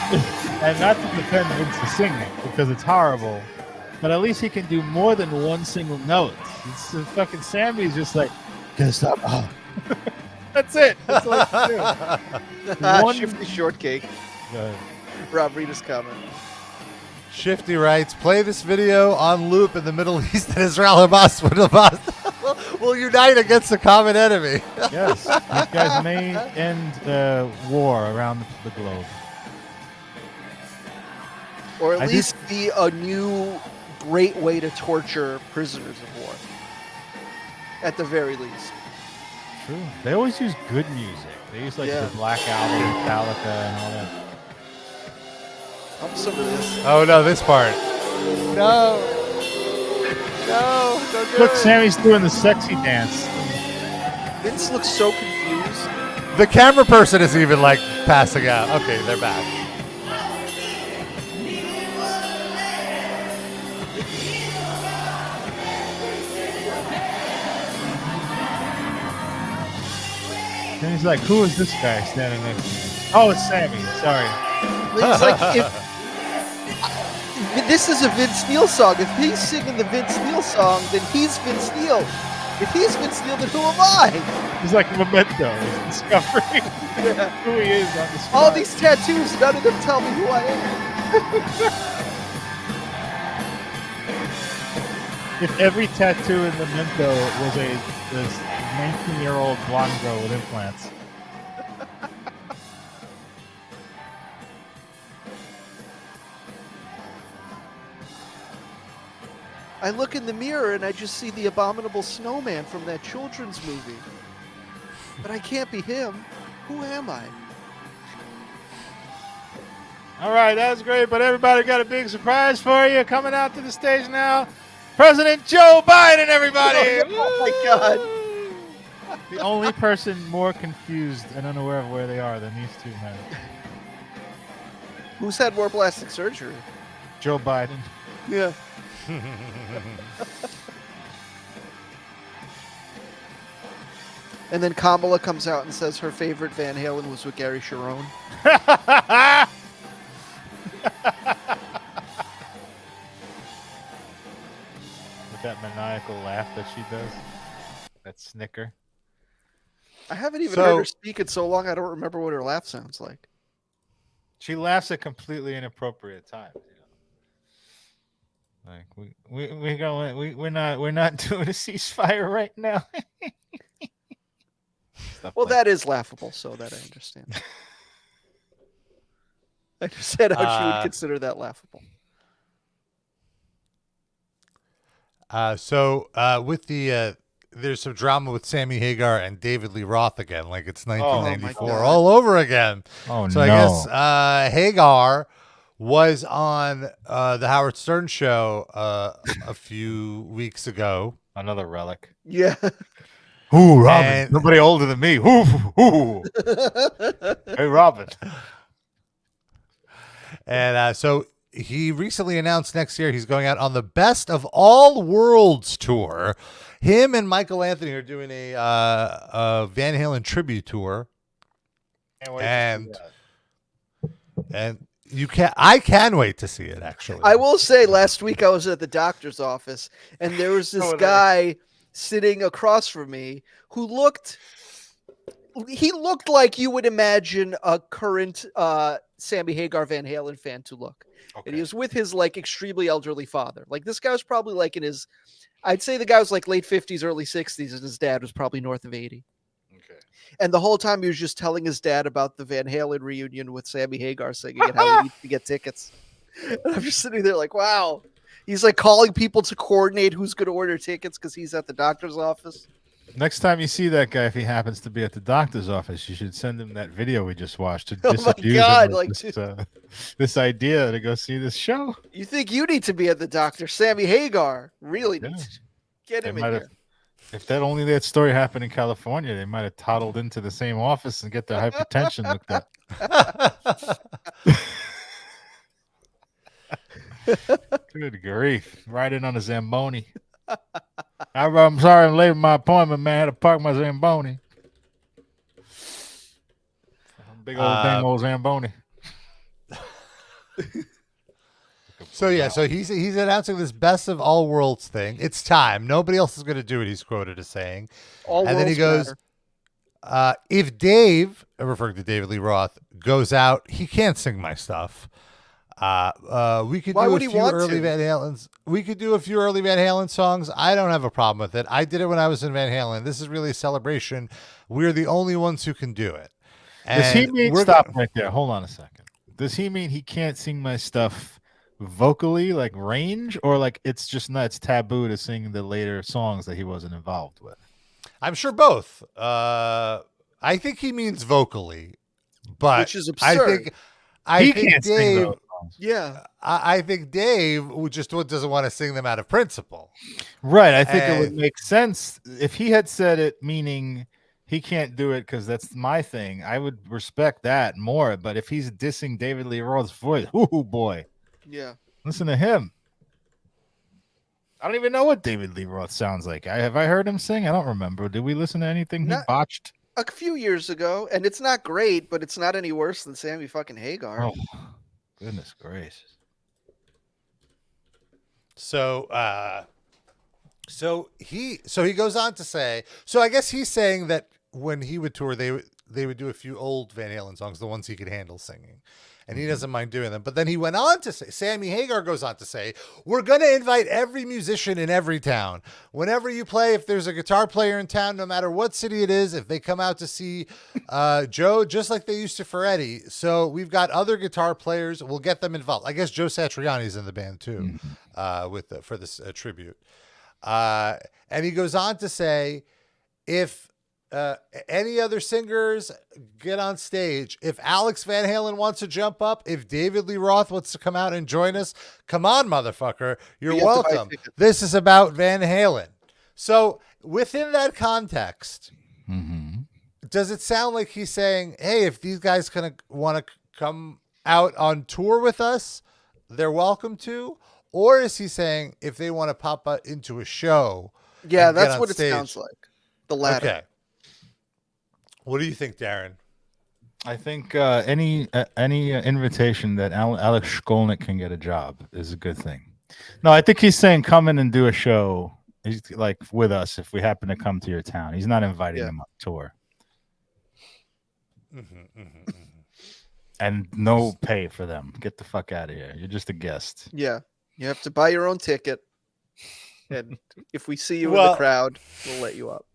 and not to defend Vince's singing because it's horrible, but at least he can do more than one single note. It's fucking Sammy's just like, gotta stop. Oh. That's it. That's all he can do. Shifty shortcake. Rob, read his comment. Shifty writes, play this video on loop in the Middle East and Israel Hamas will unite against a common enemy. Yes, these guys may end war around the globe. Or at least be a new great way to torture prisoners of war. At the very least. True. They always use good music. They use like the Black Album, Metallica, and all that. Some of this. Oh no, this part. No, don't do Look, it. Sammy's doing the sexy dance. Vince looks so confused. The camera person is even like passing out. Okay, they're back. And he's like, who is this guy standing next to me? Oh, it's Sammy. Sorry. It's like if this is a Vince Neil song. If he's singing the Vince Neil song, then he's Vince Neil. If he's Vince Neil, then who am I? He's like Memento. He's discovering who he is on the spot. All these tattoos, none of them tell me who I am. If every tattoo in Memento was this 19-year-old blonde girl with implants. I look in the mirror and I just see the abominable snowman from that children's movie. But I can't be him. Who am I? All right, that's great, but everybody got a big surprise for you. Coming out to the stage now, President Joe Biden, everybody! Oh my God. The only person more confused and unaware of where they are than these two men. Who's had more plastic surgery? Joe Biden. Yeah. And then Kamala comes out and says her favorite Van Halen was with Gary Sharon. With that maniacal laugh that she does. That snicker. I haven't even heard her speak in so long I don't remember what her laugh sounds like. She laughs at completely inappropriate times. Like we're not doing a ceasefire right now. Well, that is laughable, so that I understand. I just said how she would consider that laughable. With the there's some drama with Sammy Hagar and David Lee Roth again, like it's 1994 all over again. Oh so no! I guess Hagar was on the Howard Stern show a few weeks ago. Another relic. Yeah. Ooh, Robin. Nobody older than me. Ooh. Hey, Robin. And so he recently announced next year he's going out on the Best of All Worlds tour. Him and Michael Anthony are doing a Van Halen tribute tour. And I can wait to see it, actually. I will say last week I was at the doctor's office and there was this guy sitting across from me who looked like you would imagine a current Sammy Hagar Van Halen fan to look. Okay. And he was with his like extremely elderly father. Like this guy was probably like in his, I'd say the guy was like late 50s, early 60s, and his dad was probably north of 80. Okay. And the whole time he was just telling his dad about the Van Halen reunion with Sammy Hagar singing and how he needs to get tickets. And I'm just sitting there like, wow. He's like calling people to coordinate who's going to order tickets because he's at the doctor's office. Next time you see that guy, if he happens to be at the doctor's office, you should send him that video we just watched to disabuse him of this idea to go see this show. You think you need to be at the doctor? Sammy Hagar really needs to get him in here. If that story happened in California, they might have toddled into the same office and get their hypertension looked at. Good grief. Right in on a Zamboni. I'm sorry I'm late with my appointment, man. I had to park my Zamboni. Big old dang old Zamboni. So he's announcing this Best of All Worlds thing. It's time. Nobody else is going to do it, he's quoted as saying. And then he goes, if Dave, referring to David Lee Roth, goes out, he can't sing my stuff. We could Why do would a he few want early to? Van Halen's. We could do a few early Van Halen songs. I don't have a problem with it. I did it when I was in Van Halen. This is really a celebration. We're the only ones who can do it. Does he And mean we're stop right there? Hold on a second. Does he mean he can't sing my stuff vocally, like range, or like it's just not it's taboo to sing the later songs that he wasn't involved with? I'm sure both. I think he means vocally, but Which is absurd. I He think can't sing Dave. those songs. Yeah. I think Dave just doesn't want to sing them out of principle. Right. I think it would And- make sense if he had said it, meaning he can't do it because that's my thing. I would respect that more. But if he's dissing David Lee Roth's voice, ooh boy, Yeah. listen to him. I don't even know what David Lee Roth sounds like. Have I heard him sing? I don't remember. Did we listen to anything he Not- botched? A few years ago, and it's not great, but it's not any worse than Sammy fucking Hagar. Oh, goodness gracious. So he goes on to say, so I guess he's saying that when he would tour, they would do a few old Van Halen songs, the ones he could handle singing, and he doesn't mind doing them. But then he went on to say, Sammy Hagar goes on to say, we're going to invite every musician in every town. Whenever you play, if there's a guitar player in town, no matter what city it is, if they come out to see Joe, just like they used to for Eddie. So we've got other guitar players. We'll get them involved. I guess Joe Satriani's in the band too, for this tribute. And he goes on to say, if any other singers get on stage, if Alex Van Halen wants to jump up, if David Lee Roth wants to come out and join us, come on, motherfucker. You're You have to buy welcome. tickets. This is about Van Halen. So within that context, does it sound like he's saying, hey, if these guys want to come out on tour with us, they're welcome to? Or is he saying if they want to pop into a show? Yeah, and get that's on what stage? it sounds like. The latter. Okay. What do you think, Darren? I think any invitation that Alex Skolnick can get a job is a good thing. No, I think he's saying come in and do a show. He's like with us if we happen to come to your town. He's not inviting them on tour. And no pay for them. Get the fuck out of here. You're just a guest. Yeah. You have to buy your own ticket. And if we see you in the crowd, we'll let you up.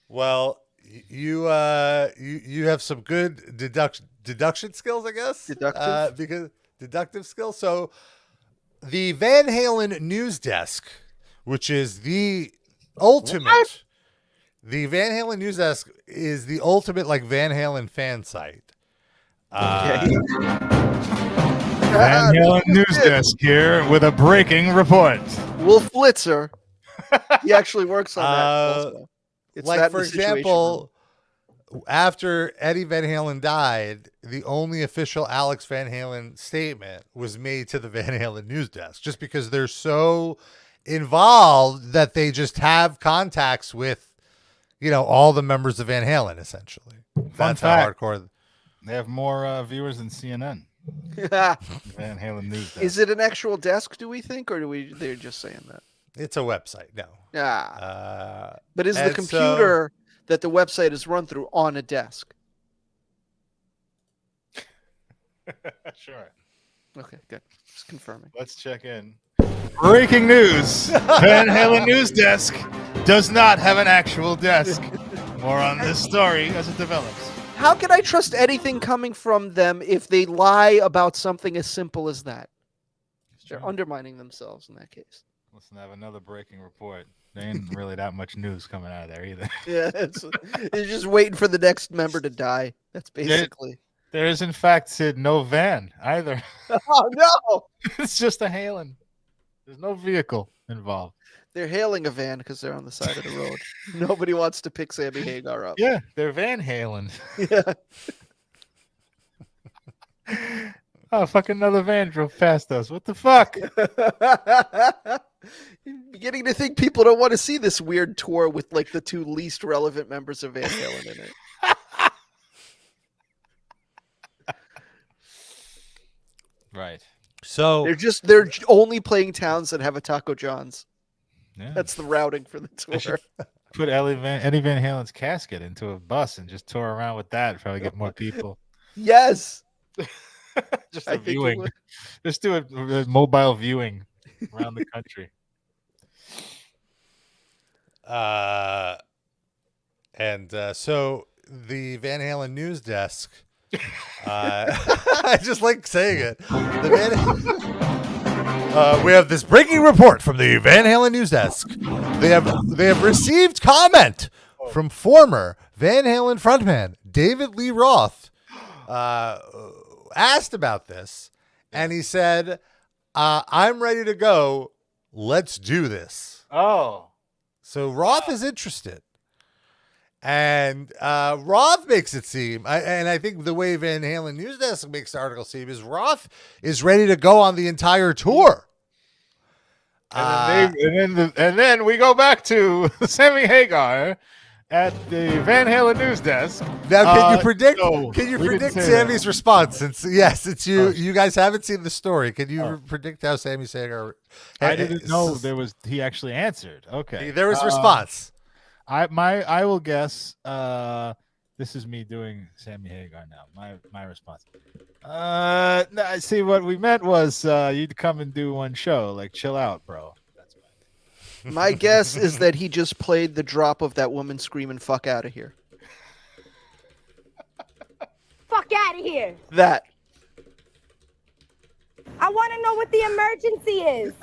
Well, you have some good deduction skills, I guess. Deductive skills. So the Van Halen news desk, which is the ultimate, the Van Halen news desk is the ultimate like Van Halen fan site. Van Halen news desk here with a breaking report. Wolf Blitzer. He actually works on that also. It's like, that for in the Situation example, after Eddie Van Halen died, the only official Alex Van Halen statement was made to the Van Halen news desk, just because they're so involved that they just have contacts with, all the members of Van Halen, essentially. That's how fact. hardcore. They have more viewers than CNN. room. Van Halen news desk. Is it an actual desk, do we think, or they're just saying that? It's a website. No. But is the and computer that the website is run through on a desk? Sure. Okay, good. Just confirming. Let's check in. Breaking news. Van Halen news desk does not have an actual desk. More on this story as it develops. How can I trust anything coming from them if they lie about something as simple as that? They're undermining themselves in that case. Listen, I have another breaking report. There ain't really that much news coming out of there either. Yeah, they're just waiting for the next member to die. That's basically. There is, in fact, Sid, no van either. Oh, no! It's just a Halen. There's no vehicle involved. They're hailing a van because they're on the side of the road. Nobody wants to pick Sammy Hagar up. Yeah, they're Van Halen. Yeah. Oh, fucking another van drove past us. What the fuck? You're beginning to think people don't want to see this weird tour with like the two least relevant members of Van Halen in it. Right. So they're only playing towns that have a Taco John's. Yeah. That's the routing for the tour. Put Eddie Van Halen's casket into a bus and just tour around with that. Probably get more people. Yes. Just I a think it viewing. would. Just do a mobile viewing around the country. So the Van Halen news desk. I just like saying it. We have this breaking report from the Van Halen news desk. They have received comment from former Van Halen frontman David Lee Roth. Asked about this, and he said, "I'm ready to go. Let's do this." Oh. So Roth is interested. And Roth makes it seem, and I think the way Van Halen News Desk makes the article seem is Roth is ready to go on the entire tour. And then we go back to Sammy Hagar at the Van Halen news desk. Now, can you predict? no, Can you we didn't predict say Sammy's that. response? Since it's you. You guys haven't seen the story. Can you predict how Sammy Hagar? I didn't know he actually answered. Okay, There was response. I will guess. This is me doing Sammy Hagar now. My response. No, see, what we meant was you'd come and do one show. Like, chill out, bro. That's My guess is that he just played the drop of that woman screaming "fuck out of here." Fuck out of here. That. I want to know what the emergency is.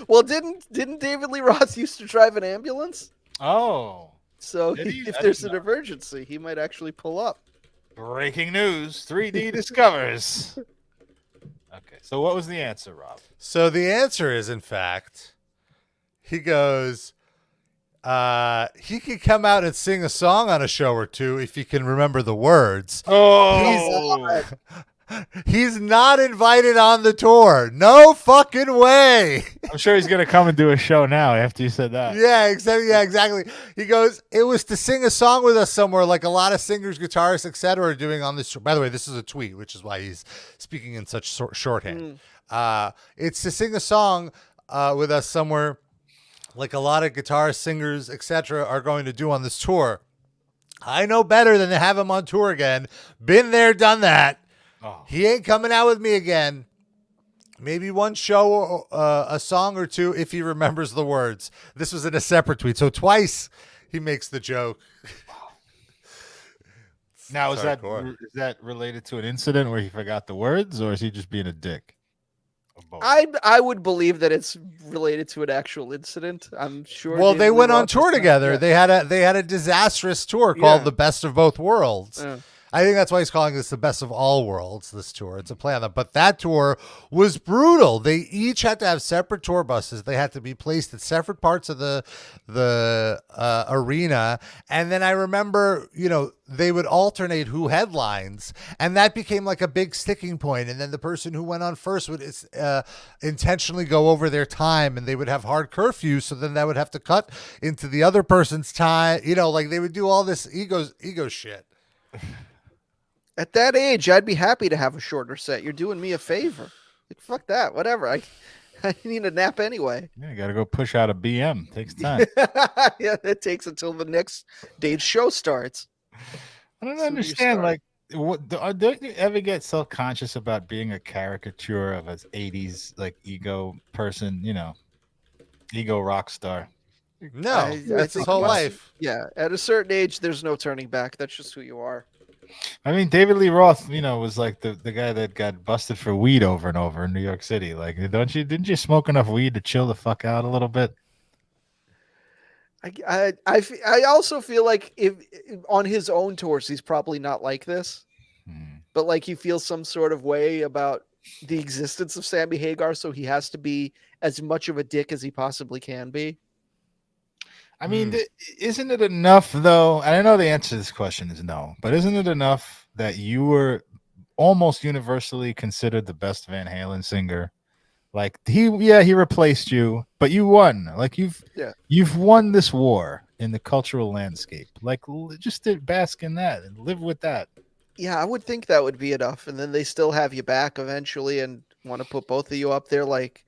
Well, didn't David Lee Roth used to drive an ambulance? Oh. So Did he? if I there's didn't an know. emergency, he might actually pull up. Breaking news: 3D discovers. Okay, so what was the answer, Rob? So the answer is, in fact, he goes. He could come out and sing a song on a show or two if he can remember the words. Oh, He's not invited on the tour. No fucking way. I'm sure he's gonna come and do a show now after you said that. Yeah, exactly. He goes, it was to sing a song with us somewhere, like a lot of singers, guitarists, etc. are doing on this. By the way, this is a tweet, which is why he's speaking in such shorthand. It's to sing a song with us somewhere, like a lot of guitarists, singers, etc. are going to do on this tour. I know better than to have him on tour again. Been there, done that. Oh. He ain't coming out with me again. Maybe one show or a song or two if he remembers the words. This was in a separate tweet. So twice he makes the joke. Now, is hardcore. that related to an incident where he forgot the words, or is he just being a dick? Or both? I would believe that it's related to an actual incident. I'm sure. Well, David they Lee went on Roth tour was not- together. yeah. They had a disastrous tour called Yeah. The Best of Both Worlds. Yeah. I think that's why he's calling this the best of all worlds, this tour. It's a play on that. But that tour was brutal. They each had to have separate tour buses. They had to be placed at separate parts of the arena. And then I remember, they would alternate who headlines. And that became like a big sticking point. And then the person who went on first would intentionally go over their time, and they would have hard curfew. So then that would have to cut into the other person's time. Like they would do all this ego shit. At that age, I'd be happy to have a shorter set. You're doing me a favor. Like, fuck that. Whatever. I need a nap anyway. Yeah, you got to go push out a BM. Takes time. Yeah, it takes until the next day's show starts. I don't Sooner you understand. start. Like, don't you ever get self-conscious about being a caricature of an '80s like ego person? Ego rock star. No, I it's his think whole once- life. Yeah, at a certain age, there's no turning back. That's just who you are. I mean, David Lee Roth, was like the guy that got busted for weed over and over in New York City. Like, didn't you smoke enough weed to chill the fuck out a little bit? I also feel like if on his own tours, he's probably not like this, but like he feels some sort of way about the existence of Sammy Hagar, so he has to be as much of a dick as he possibly can be. I mean, isn't it enough though? And I know the answer to this question is no, but isn't it enough that you were almost universally considered the best Van Halen singer? Like he replaced you, but you won. Like you've won this war in the cultural landscape. Like just bask in that and live with that. Yeah, I would think that would be enough, and then they still have you back eventually and want to put both of you up there. Like,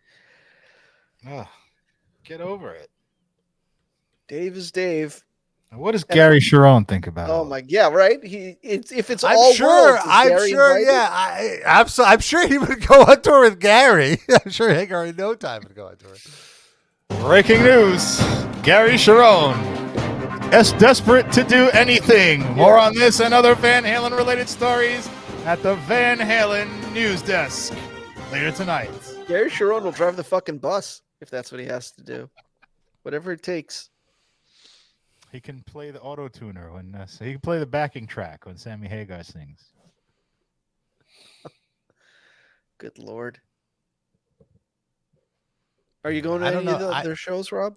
Get over it. Dave is Dave. What does Gary Sharon think about? Oh my, yeah, right. If it's I'm all sure. worlds, is I'm Gary sure. invited? Yeah, I'm sure he would go on tour with Gary. I'm sure Hagar in no time would go on tour. Breaking news: Gary Sharon is desperate to do anything. More on this and other Van Halen related stories at the Van Halen news desk later tonight. Gary Sharon will drive the fucking bus if that's what he has to do. Whatever it takes. He can play the auto tuner when so he can play the backing track when Sammy Hagar sings. Good Lord. Are you going to any of their shows, Rob?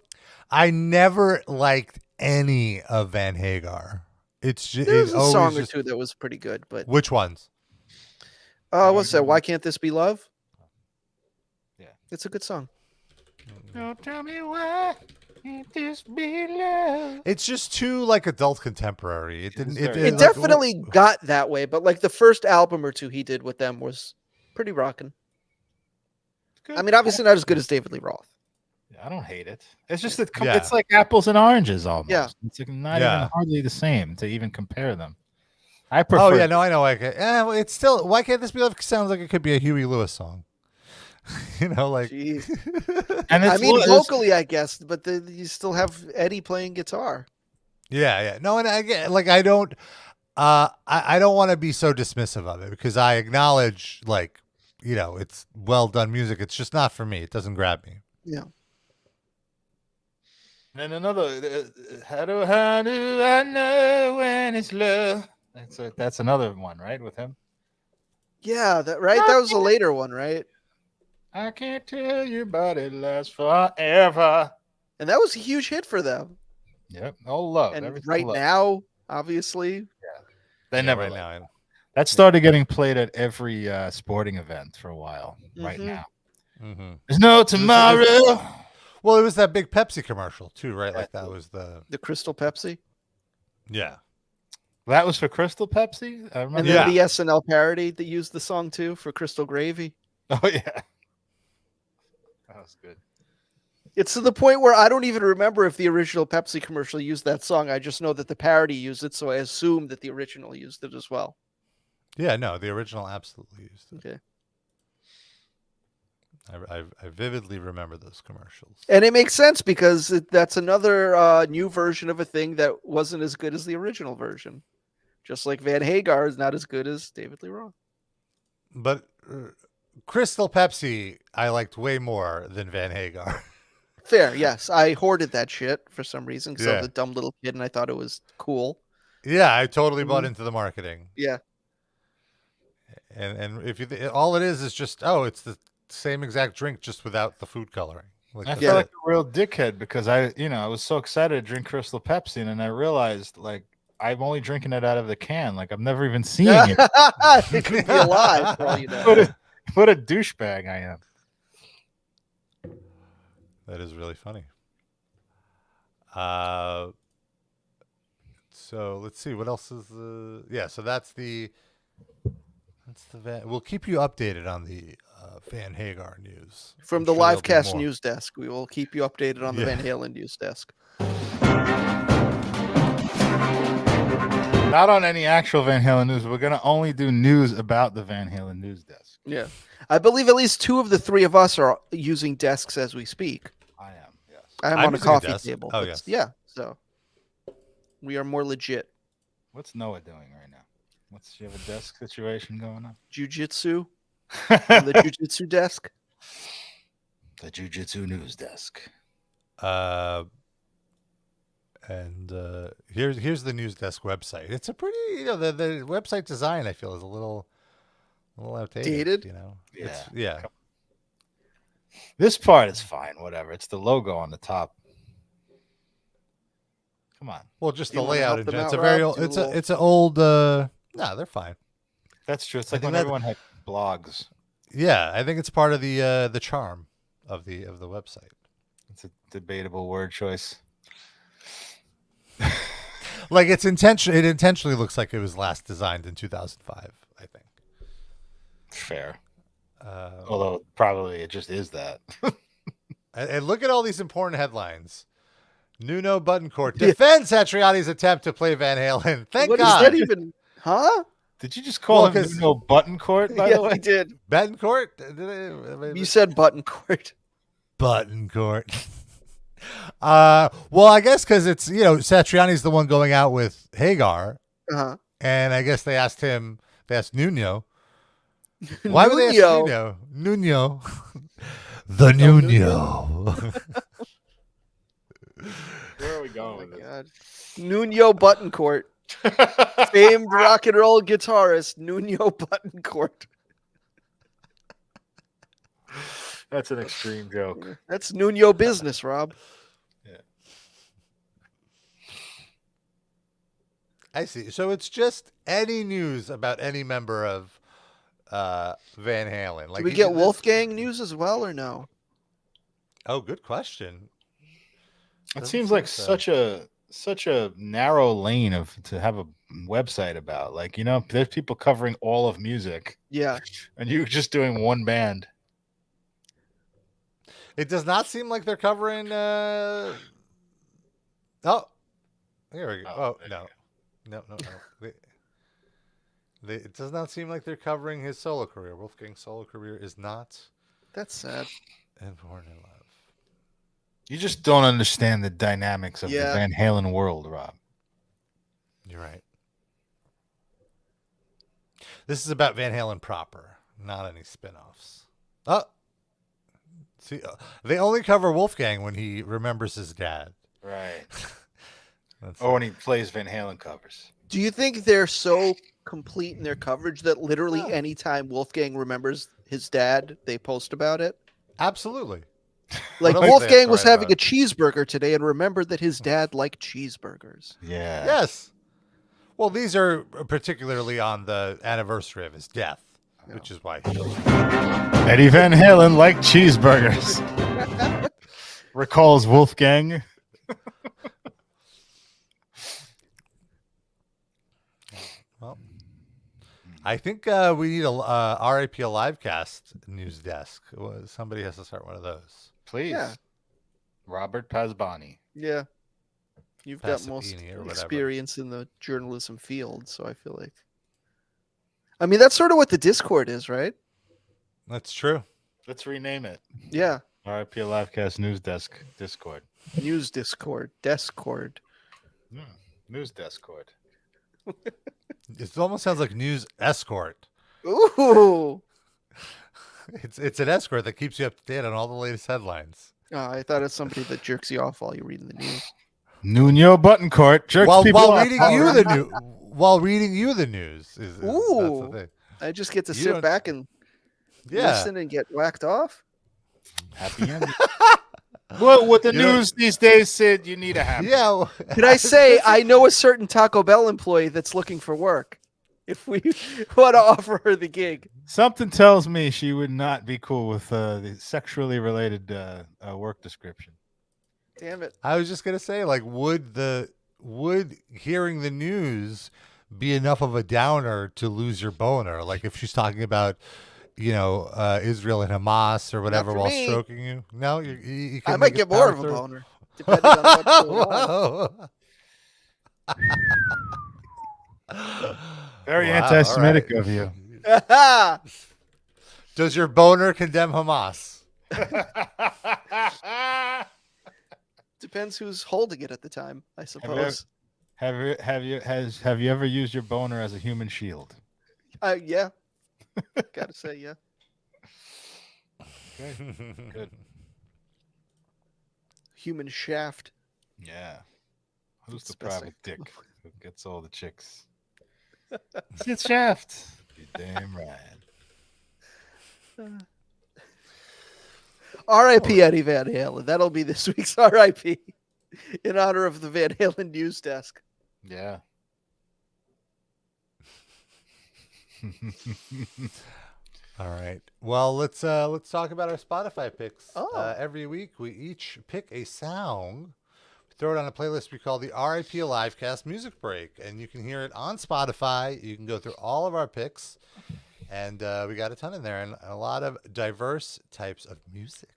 I never liked any of Van Hagar. It's just There's a song or two that was pretty good, but which ones? What's that? Why Can't This Be Love? Yeah, it's a good song. Don't tell me why can't this be love. It's just too like adult contemporary. It didn't. It definitely got that way, but like the first album or two he did with them was pretty rocking. I mean, obviously not as good as David Lee Roth. I don't hate it. It's just it's like apples and oranges almost. Yeah. It's like not even hardly the same to even compare them. I prefer. Oh yeah, no, I know. Well, it's still. Why Can't This Be Love? Sounds like it could be a Huey Lewis song. You know, like. And I mean, vocally, I guess, but you still have Eddie playing guitar. Yeah. No, and I get like I don't. I don't want to be so dismissive of it because I acknowledge like, you know, it's well done music. It's just not for me. It doesn't grab me. Yeah. And another, how do I know when it's love? That's another one, right, with him? Yeah, that was a later one, right? I can't tell you, but it lasts forever. And that was a huge hit for them. Yep, all love. And right now, obviously, they never now. That started getting played at every sporting event for a while. Right now, there's no tomorrow. Well, it was that big Pepsi commercial too, right? Like that was the Crystal Pepsi. Yeah, that was for Crystal Pepsi. I remember. And then the SNL parody that used the song too for Crystal Gravy. Oh yeah, that was good. It's to the point where I don't even remember if the original Pepsi commercial used that song. I just know that the parody used it, so I assume that the original used it as well. Yeah, no, the original absolutely used it. Okay. I vividly remember those commercials. And it makes sense because that's another new version of a thing that wasn't as good as the original version. Just like Van Hagar is not as good as David Lee Roth. But Crystal Pepsi, I liked way more than Van Hagar. Fair, yes. I hoarded that shit for some reason because I was a dumb little kid and I thought it was cool. Yeah, I totally bought into the marketing. Yeah. And if you all it is just it's the same exact drink just without the food coloring. Like I felt like a real dickhead because I was so excited to drink Crystal Pepsi, and then I realized like I'm only drinking it out of the can. Like I'm never even seeing it. It could be alive for all you know. What a douchebag I am. That is really funny. So let's see what else is so that's the we'll keep you updated on the Van Hagar news from the Livecast news desk. We will keep you updated on the Van Halen news desk. Not on any actual Van Halen news. We're gonna only do news about the Van Halen news desk. Yeah, I believe at least 2 of the 3 of us are using desks as we speak. I am. Yes, I'm on a coffee table. Oh yes. Yeah. So we are more legit. What's Noah doing right now? She have a desk situation going on? Jiu-jitsu on the jiu-jitsu desk. The jiu-jitsu news desk. And here's the news desk website. It's a pretty the website design I feel is a little outdated. Yeah. This part is fine. Whatever. It's the logo on the top. Come on. Well, just the layout in general. It's a very old. It's an old. No, they're fine. That's true. It's like when everyone had blogs. Yeah, I think it's part of the charm of the website. It's a debatable word choice. Like it's intentional. It intentionally looks like it was last designed in 2005. I think. Fair. Although probably it just is that. And look at all these important headlines. Nuno Buttoncourt defends Satriani's attempt to play Van Halen. Thank What God. is that even? Huh? Did you just call him 'cause- Nuno Buttoncourt, by Yeah, the way? I did. Bettencourt? You said Buttoncourt. Buttoncourt. Well, I guess because it's, Satriani's the one going out with Hagar. Uh-huh. And I guess they asked Nuno. Why would they ask Nuno? Nuno. The Nuno. Where are we going with this? God. Nuno Buttoncourt. Famed rock and roll guitarist Nuno Buttoncourt. That's an extreme joke. That's Nuno business, Rob. Yeah. I see. So it's just any news about any member of Van Halen. Like, Do we get Wolfgang news as well or no? Oh, good question. It Doesn't seems seem like so. such a narrow lane to have a website about. Like, there's people covering all of music, Yeah. and you're just doing one band. It does not seem like they're covering. Oh, here we go. Oh, there no. No. It does not seem like they're covering his solo career. Wolfgang's solo career is not That's sad. important in love. You just don't understand the dynamics of the Yeah. Van Halen world, Rob. You're right. This is about Van Halen proper, not any spin-offs. Oh, see, they only cover Wolfgang when he remembers his dad. Right. That's Or when he plays Van Halen covers. Do you think they're so complete in their coverage that literally Yeah. anytime Wolfgang remembers his dad, they post about it? Absolutely. Like What else they have Wolfgang to was write having about? a cheeseburger today and remembered that his dad liked cheeseburgers. Yeah. Yes. Well, these are particularly on the anniversary of his death, which is why. Eddie Van Halen liked cheeseburgers. Recalls Wolfgang. Well, I think we need a RIP a Livecast news desk. Somebody has to start one of those. Please. Yeah. Robert Pazbani. Yeah. You've got most Passapini or whatever. experience in the journalism field, so I feel like. I mean, that's sort of what the Discord is, right? That's true. Let's rename it. Yeah. RIP Livecast News Desk Discord. News Discord. Discord. News Discord. It almost sounds like news escort. Ooh. It's an escort that keeps you up to date on all the latest headlines. I thought it's somebody that jerks you off while you're reading the news. Nuno Buttoncourt jerks people While off. reading you the news. While reading you the news is that's the Ooh. thing. I just get to You sit don't- back and Yeah. listen and get whacked off. Happy ending. Well, with the You know- news these days, Sid, you need a happy. Yeah. well, Could I say I know a certain Taco Bell employee that's looking for work? If we want to offer her the gig. Something tells me she would not be cool with the sexually related work description. Damn it. I was just gonna say, like, would hearing the news be enough of a downer to lose your boner? Like, if she's talking about, Israel and Hamas or whatever for while me. stroking you. No, you I can might make it get more power of a through. boner. Depending on what's going on. Whoa. Very Wow, anti-Semitic all of you. Does your boner condemn Hamas? Depends who's holding it at the time, I suppose. Have you ever used your boner as a human shield? Yeah. Gotta say, yeah. Good. Human shaft. Yeah. Who's the Disgusting. private dick who gets all the chicks? It's Shaft. You damn right. R.I.P. Eddie Van Halen. That'll be this week's R.I.P. in honor of the Van Halen news desk. Yeah. All right. Well, let's talk about our Spotify picks. Oh. Every week we each pick a song, throw it on a playlist we call the RIP Livecast Music Break, and you can hear it on Spotify. You can go through all of our picks, and we got a ton in there, and a lot of diverse types of music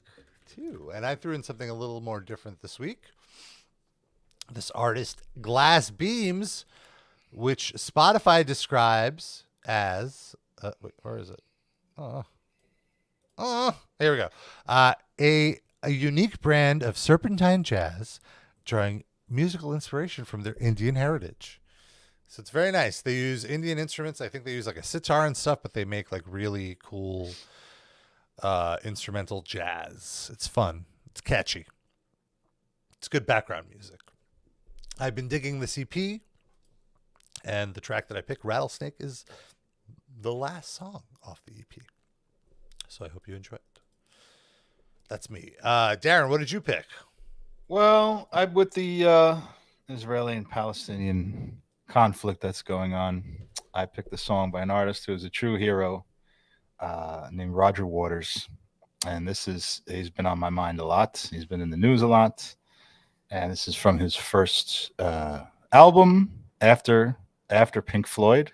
too. And I threw in something a little more different this week. this artist, Glass Beams, which Spotify describes as wait, where is it? Here we go. A unique brand of serpentine jazz, drawing musical inspiration from their Indian heritage. So it's very nice. They use Indian instruments. I think they use like a sitar and stuff, but they make like really cool instrumental jazz. It's fun. It's catchy. It's good background music. I've been digging this EP, and the track that I picked, Rattlesnake, is the last song off the EP. So I hope you enjoy it. That's me. Darren, what did you pick? Well, I'm with the Israeli and Palestinian conflict that's going on. I picked the song by an artist who is a true hero named Roger Waters. And he's been on my mind a lot. He's been in the news a lot. And this is from his first album after Pink Floyd,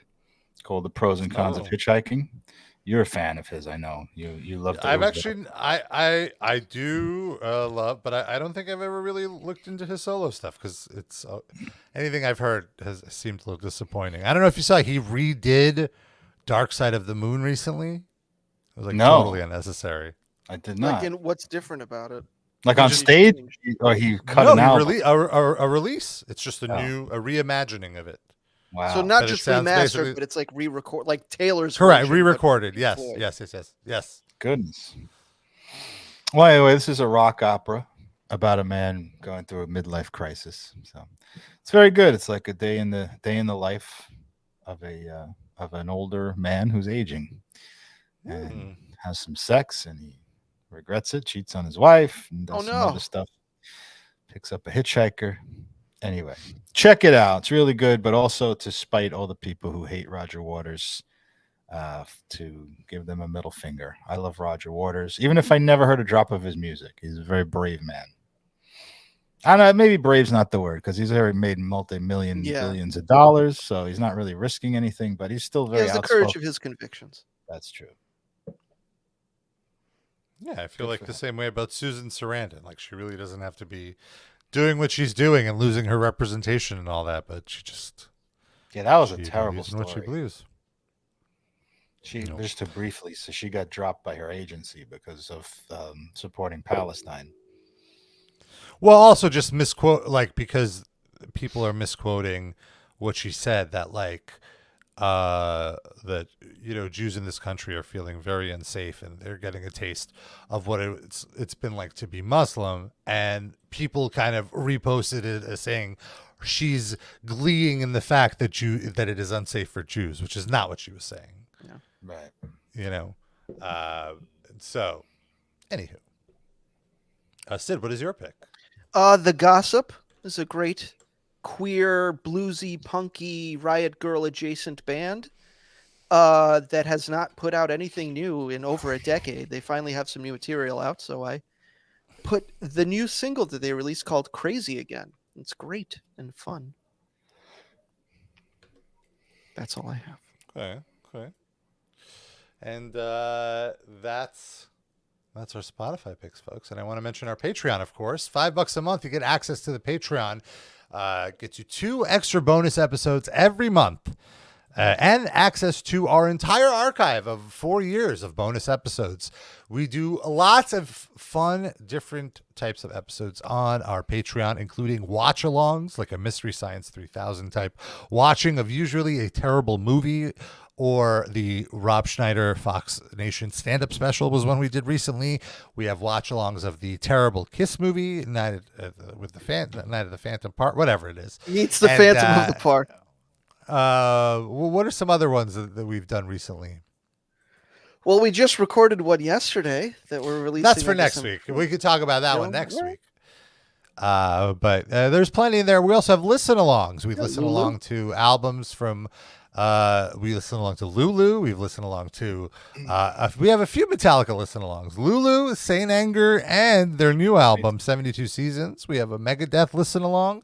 called The Pros and Cons of Hitchhiking. You're a fan of his, I know. You love. I do love, but I don't think I've ever really looked into his solo stuff because it's anything I've heard has seemed a little disappointing. I don't know if you saw he redid Dark Side of the Moon recently. It was like totally unnecessary. I did not. Like, what's different about it? Like on stage, or he cut an album? A release. It's just a reimagining of it. Wow. So not just remastered, but it's like re-record, like Taylor's correct, re-recorded. Yes. Goodness. Well, anyway, this is a rock opera about a man going through a midlife crisis. So it's very good. It's like a day in the life of an older man who's aging and has some sex, and he regrets it, cheats on his wife, and does some other stuff. Picks up a hitchhiker. Anyway, check it out. It's really good, but also to spite all the people who hate Roger Waters, to give them a middle finger. I love Roger Waters, even if I never heard a drop of his music. He's a very brave man. I don't know, maybe brave's not the word, because he's already made billions of dollars, so he's not really risking anything, but he's still very outspoken. He has the courage of his convictions. That's true. Yeah, I feel like the same way about Susan Sarandon. Like, she really doesn't have to be doing what she's doing and losing her representation and all that, but she just that was a terrible story. What she believes. Just to briefly, so she got dropped by her agency because of supporting Palestine. Well, also just misquote, like, because people are misquoting what she said, that like that Jews in this country are feeling very unsafe and they're getting a taste of what it's been like to be Muslim, and people kind of reposted it as saying she's gleeing in the fact that it is unsafe for Jews, which is not what she was saying. Yeah. Right. So anywho, Sid, what is your pick? The Gossip is a great queer, bluesy, punky, Riot Girl adjacent band that has not put out anything new in over a decade. They finally have some new material out, so I put the new single that they released called Crazy Again. It's great and fun. That's all I have. Okay. And that's our Spotify picks, folks. And I want to mention our Patreon, of course. $5 a month, you get access to the Patreon. Gets you 2 extra bonus episodes every month, and access to our entire archive of 4 years of bonus episodes. We do lots of fun, different types of episodes on our Patreon, including watch-alongs, like a Mystery Science 3000 type watching of usually a terrible movie, or the Rob Schneider Fox Nation stand-up special was one we did recently. We have watch-alongs of the terrible Kiss movie, Night of the Phantom Part, whatever it is. Meets the Phantom of the Park. What are some other ones that we've done recently? Well, we just recorded one yesterday that we're releasing. That's for next week. We could talk about that one next week. But there's plenty in there. We also have listen-alongs. We listen along to albums from... we listen along to Lulu. We've listened along to we have a few Metallica listen-alongs. Lulu, Saint Anger, and their new album, 72 Seasons. We have a Megadeth listen-along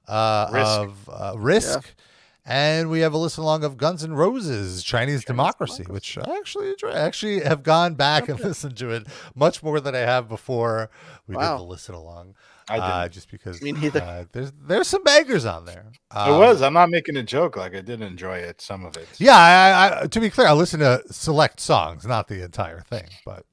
of Risk. And we have a listen along of Guns N' Roses, Chinese Democracy, which I actually enjoy. I actually have gone back and listened to it much more than I have before we did the listen along. I didn't. Just because Me neither. there's some bangers on there. It was. I'm not making a joke. Like, I did enjoy it. Some of it. Yeah, I to be clear, I listen to select songs, not the entire thing. But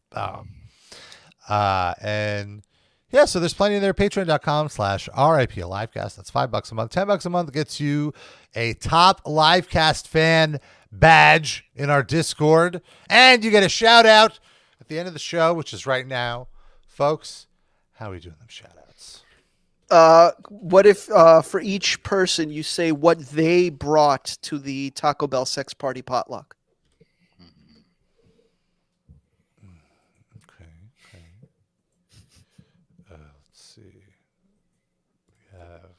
and yeah, so there's plenty in there. Patreon.com/RIP Livecast. That's $5 a month. $10 a month gets you a top Livecast fan badge in our Discord, and you get a shout out at the end of the show, which is right now, folks. How are we doing them shout outs? What if for each person you say what they brought to the Taco Bell sex party potluck? Okay. Let's see. We have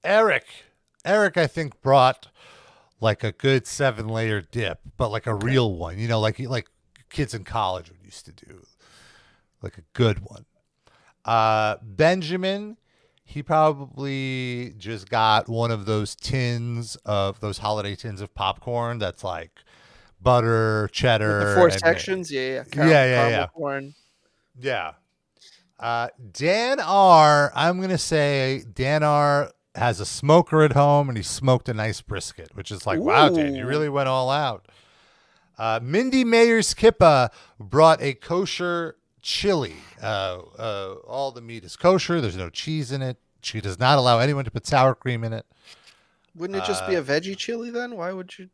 Eric. Eric, I think, brought like a good 7-layer dip, but like a real one. You know, like kids in college would used to do, like a good one. Benjamin, he probably just got one of those holiday tins of popcorn that's like butter, cheddar, With the four sections, yeah. Yeah. Corn. Yeah. Dan R, I'm going to say Dan R has a smoker at home and he smoked a nice brisket, which is like, wow, Dan, you really went all out. Mindy Mayer's Kippa brought a kosher chili. All the meat is kosher. There's no cheese in it. She does not allow anyone to put sour cream in it. Wouldn't it just be a veggie chili then? Why would you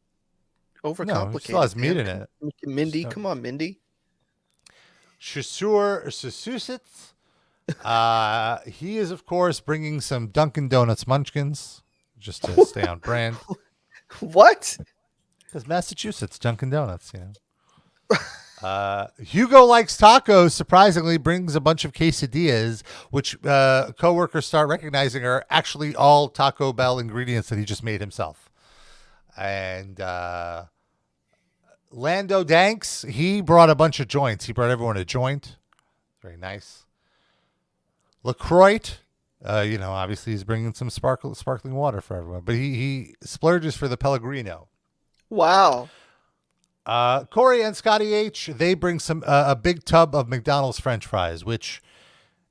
overcomplicate No, it still has it? meat in it. Mindy, come on, Mindy. Susits. He is, of course, bringing some Dunkin' Donuts munchkins just to stay on brand. What? Because Massachusetts, Dunkin' Donuts, you know. Hugo Likes Tacos, surprisingly, brings a bunch of quesadillas, which coworkers start recognizing are actually all Taco Bell ingredients that he just made himself. And Lando Danks, he brought a bunch of joints. He brought everyone a joint. Very nice. LaCroix, obviously he's bringing some sparkling water for everyone, but he splurges for the Pellegrino. Wow. Corey and Scotty H, they bring a big tub of McDonald's French fries, which,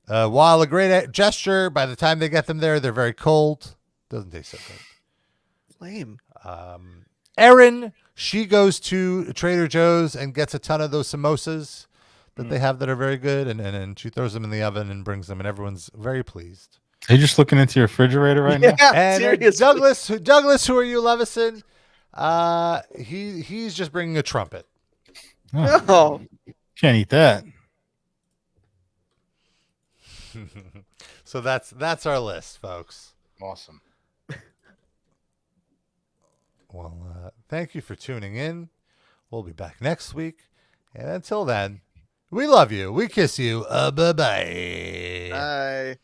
while a great gesture, by the time they get them there, they're very cold. Doesn't taste so good. Lame. Erin, she goes to Trader Joe's and gets a ton of those samosas that they have that are very good, and she throws them in the oven and brings them, and everyone's very pleased. Are you just looking into your refrigerator right now? And seriously. Douglas, who are you, Levison? He's just bringing a trumpet. No. Can't eat that. So that's our list, folks. Awesome. Well, thank you for tuning in. We'll be back next week. And until then, we love you. We kiss you. Bye-bye. Bye.